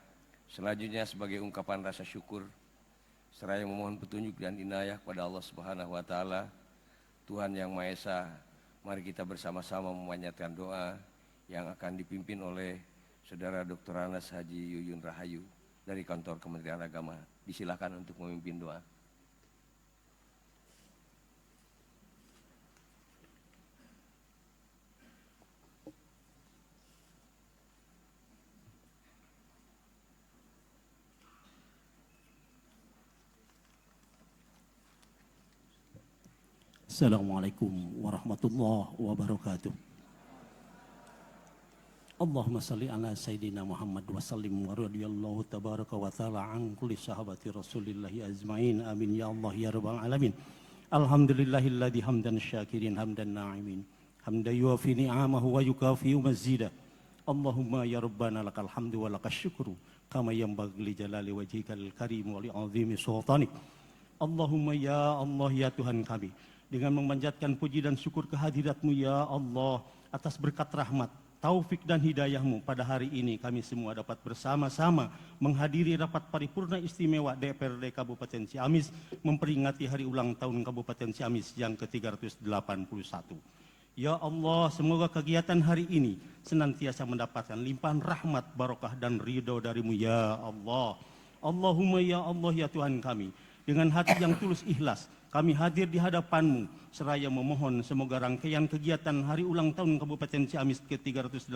selanjutnya sebagai ungkapan rasa syukur, seraya memohon petunjuk dan inayah kepada Allah Subhanahu wa Ta'ala, Tuhan Yang Maha Esa, mari kita bersama-sama memanjatkan doa yang akan dipimpin oleh Saudara Dr. Anas Haji Yuyun Rahayu dari Kantor Kementerian Agama. Disilakan untuk memimpin doa. Assalamualaikum warahmatullahi wabarakatuh. Allahumma salli ala Sayyidina Muhammad wa sallim wa radiyallahu tabaraka wa ta'ala an kulli sahabati rasulillahi azma'in. Amin ya Allah ya rabbal alamin. Alhamdulillahilladzi hamdan syakirin hamdan na'imin. Hamdan yuafi ni'amahu wa yukafi mazida. Allahumma ya rabbana lakal hamdu wa lakas syukru kama yanbaghi li jalali wajhikal karim wa li 'azimi sultanik. Allahumma ya Allah ya Tuhan kami, dengan memanjatkan puji dan syukur kehadirat-Mu ya Allah atas berkat rahmat, taufik dan hidayah-Mu, pada hari ini kami semua dapat bersama-sama menghadiri rapat paripurna istimewa DPRD Kabupaten Ciamis memperingati hari ulang tahun Kabupaten Ciamis yang ke-381. Ya Allah, semoga kegiatan hari ini senantiasa mendapatkan limpahan rahmat, barokah dan ridho dari-Mu ya Allah. Allahumma ya Allah ya Tuhan kami, dengan hati yang tulus ikhlas, kami hadir di hadapan-Mu seraya memohon semoga rangkaian kegiatan Hari Ulang Tahun Kabupaten Ciamis ke-381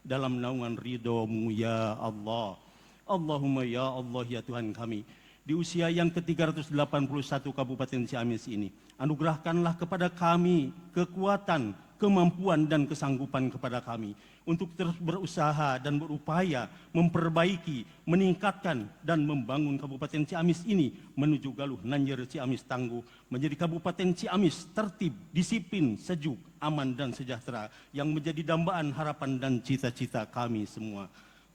dalam naungan ridho-Mu ya Allah. Allahumma ya Allah ya Tuhan kami, di usia yang ke-381 Kabupaten Ciamis ini, anugerahkanlah kepada kami kekuatan, kemampuan dan kesanggupan kepada kami untuk terus berusaha dan berupaya memperbaiki, meningkatkan dan membangun Kabupaten Ciamis ini menuju Galuh Nanjer Ciamis Tangguh menjadi Kabupaten Ciamis tertib, disiplin, sejuk, aman dan sejahtera yang menjadi dambaan harapan dan cita-cita kami semua.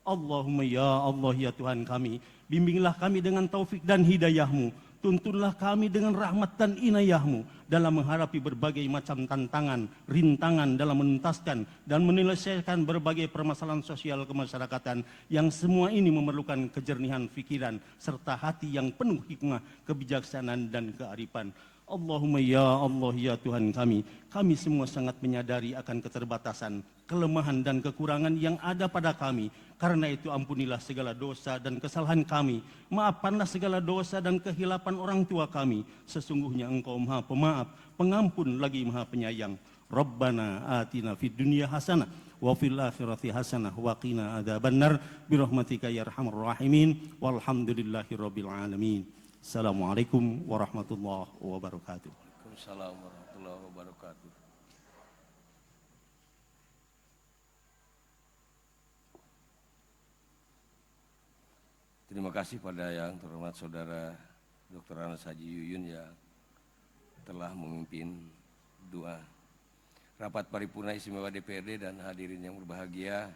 Allahumma ya Allah ya Tuhan kami, bimbinglah kami dengan taufik dan hidayah-Mu. Tuntunlah kami dengan rahmat dan inayah-Mu dalam menghadapi berbagai macam tantangan, rintangan dalam menuntaskan dan menyelesaikan berbagai permasalahan sosial kemasyarakatan yang semua ini memerlukan kejernihan pikiran serta hati yang penuh hikmah, kebijaksanaan dan kearifan. Allahumma ya Allah ya Tuhan kami semua sangat menyadari akan keterbatasan, kelemahan dan kekurangan yang ada pada kami. Karena itu ampunilah segala dosa dan kesalahan kami. Maafkanlah segala dosa dan kehilapan orang tua kami. Sesungguhnya Engkau Maha Pemaaf, Pengampun lagi Maha Penyayang. Rabbana atina fid dunya hasanah wa fil akhirati hasanah wa qina adzabannar birahmatika ya arhamar rahimin walhamdulillahirabbil alamin. Assalamualaikum warahmatullahi wabarakatuh. Waalaikumsalam warahmatullahi wabarakatuh. Terima kasih pada yang terhormat Saudara Dr. Anas Haji Yuyun yang telah memimpin doa rapat paripurna istimewa DPRD dan hadirin yang berbahagia.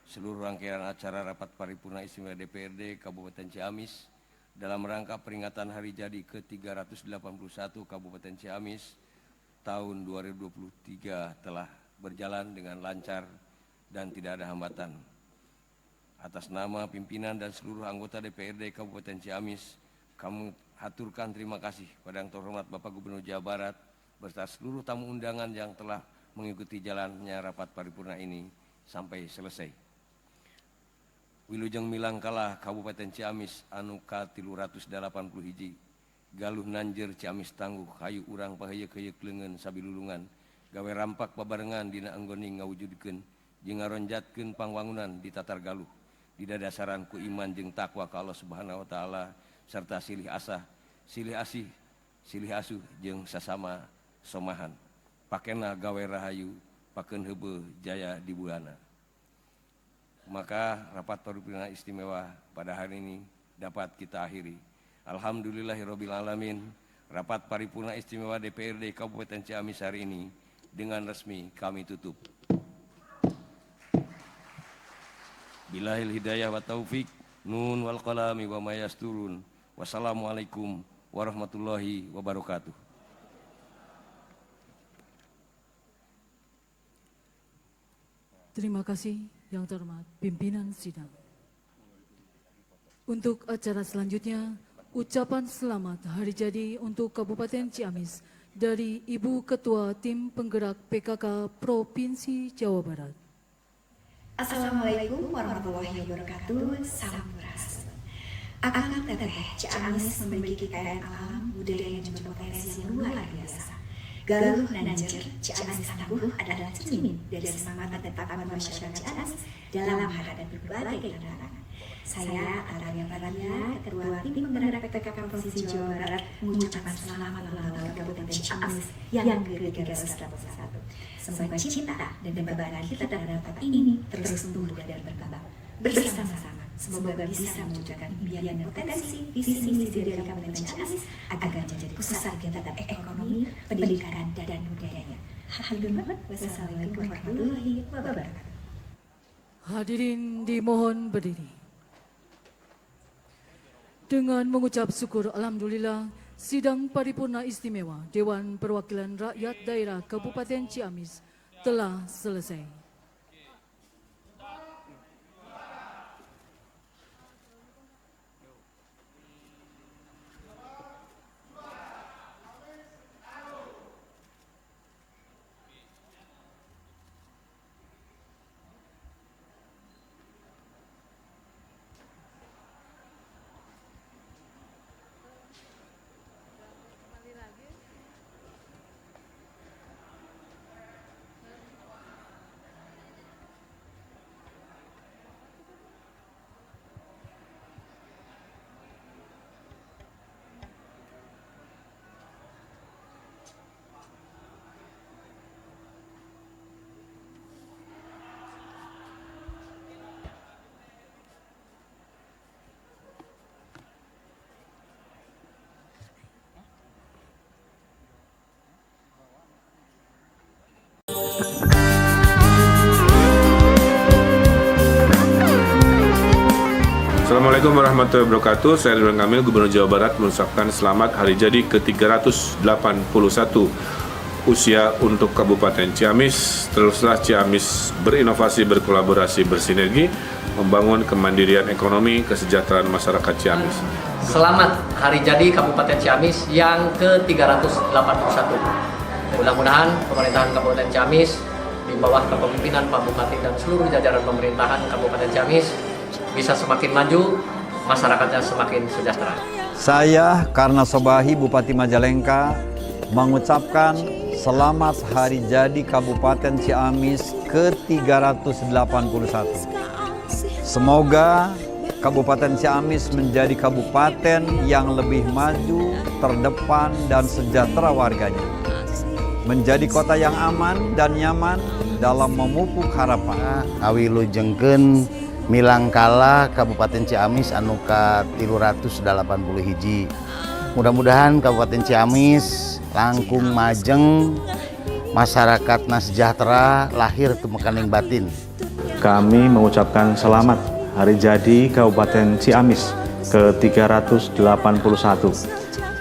Seluruh rangkaian acara rapat paripurna istimewa DPRD Kabupaten Ciamis dalam rangka peringatan hari jadi ke-381 Kabupaten Ciamis tahun 2023 telah berjalan dengan lancar dan tidak ada hambatan. Atas nama pimpinan dan seluruh anggota DPRD Kabupaten Ciamis, kami haturkan terima kasih pada yang terhormat Bapak Gubernur Jawa Barat beserta seluruh tamu undangan yang telah mengikuti jalannya rapat paripurna ini sampai selesai. Wilujeng milangkalah Kabupaten Ciamis anu ka380 hiji, Galuh Nanjer Ciamis Tangguh, hayu urang paheyeuk-heyeuk leungeun sabilulungan, gawe rampak babarengan dina anggoning ngawujudkeun jeung ngaronjatkeun pangwangunan di tatar Galuh. Didadasaran ku iman jeung takwa ka Allah Subhanahu wa taala serta silih asah, silih asih, silih asuh jeung sasama somahan. Pakena gawe rahayu, pakeun heubeul jaya di bulana. Maka rapat paripurna istimewa pada hari ini dapat kita akhiri. Alhamdulillahirabbil alamin. Rapat paripurna istimewa DPRD Kabupaten Ciamis hari ini dengan resmi kami tutup. Billahil hidayah wa taufik, nun wal qalami wa mayasturun. Wassalamualaikum warahmatullahi wabarakatuh. Terima kasih yang terhormat pimpinan sidang. Untuk acara selanjutnya, ucapan selamat hari jadi untuk Kabupaten Ciamis dari Ibu Ketua Tim Penggerak PKK Provinsi Jawa Barat. Assalamualaikum warahmatullahi wabarakatuh. Sampurasun. Akan teteh, Ciamis memiliki kekayaan alam, budaya dan juga potensi yang luar biasa. Galuh Nanjer Ciamis Tangguh adalah cermin dari semangat dan ketakwaan masyarakat Ciamis dalam menghadapi berbagai tantangan. Saya, Arya Pradia, Ketua Tim Penggerak PKK Provinsi Jawa Barat, mengucapkan selamat ulang tahun Kabupaten Ciamis yang ke-381. Semoga cinta dan kebanggaan kita terhadap tempat ini terus tumbuh dan berkembang. Bersama-sama, semoga bisa mewujudkan impian dan potensi visi misi dari Kabupaten Ciamis agar menjadi pusat kegiatan ekonomi, pendidikan dan budayanya. Wassalamualaikum warahmatullahi wabarakatuh. Hadirin dimohon berdiri. Dengan mengucap syukur alhamdulillah, sidang paripurna istimewa Dewan Perwakilan Rakyat Daerah Kabupaten Ciamis telah selesai. Assalamualaikum warahmatullahi wabarakatuh. Saya Ridwan Kamil, Gubernur Jawa Barat, mengucapkan selamat hari jadi ke-381 usia untuk Kabupaten Ciamis. Teruslah Ciamis berinovasi, berkolaborasi, bersinergi, membangun kemandirian ekonomi, kesejahteraan masyarakat Ciamis. Selamat hari jadi Kabupaten Ciamis yang ke-381. Mudah-mudahan pemerintahan Kabupaten Ciamis di bawah kepemimpinan Pak Bupati dan seluruh jajaran pemerintahan Kabupaten Ciamis bisa semakin maju, masyarakatnya semakin sejahtera. Saya Karna Sobahi, Bupati Majalengka, mengucapkan selamat hari jadi Kabupaten Ciamis ke-381. Semoga Kabupaten Ciamis menjadi kabupaten yang lebih maju, terdepan, dan sejahtera warganya. Menjadi kota yang aman dan nyaman dalam memupuk harapan. Awilujengkeun milangkala Kabupaten Ciamis anu ka 380 hiji. Mudah-mudahan Kabupaten Ciamis langkung majeng, masyarakatna sejahtera, lahir tumekaning batin. Kami mengucapkan selamat hari jadi Kabupaten Ciamis ke-381.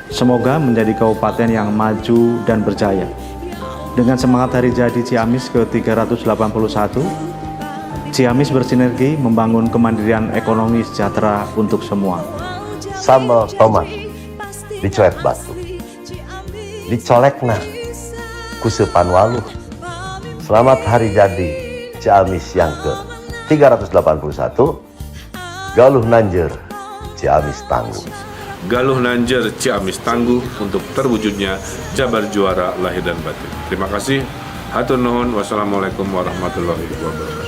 Semoga menjadi kabupaten yang maju dan berjaya. Dengan semangat hari jadi Ciamis ke-381, Ciamis bersinergi membangun kemandirian ekonomi sejahtera untuk semua. Sambal tomat dicoet batu, dicolekna kusepan waluh. Selamat hari jadi Ciamis yang ke-381. Galuh nanjer Ciamis tangguh. Galuh nanjer Ciamis tangguh untuk terwujudnya Jabar Juara lahir dan batin. Terima kasih. Hatur nuhun. Wassalamualaikum warahmatullahi wabarakatuh.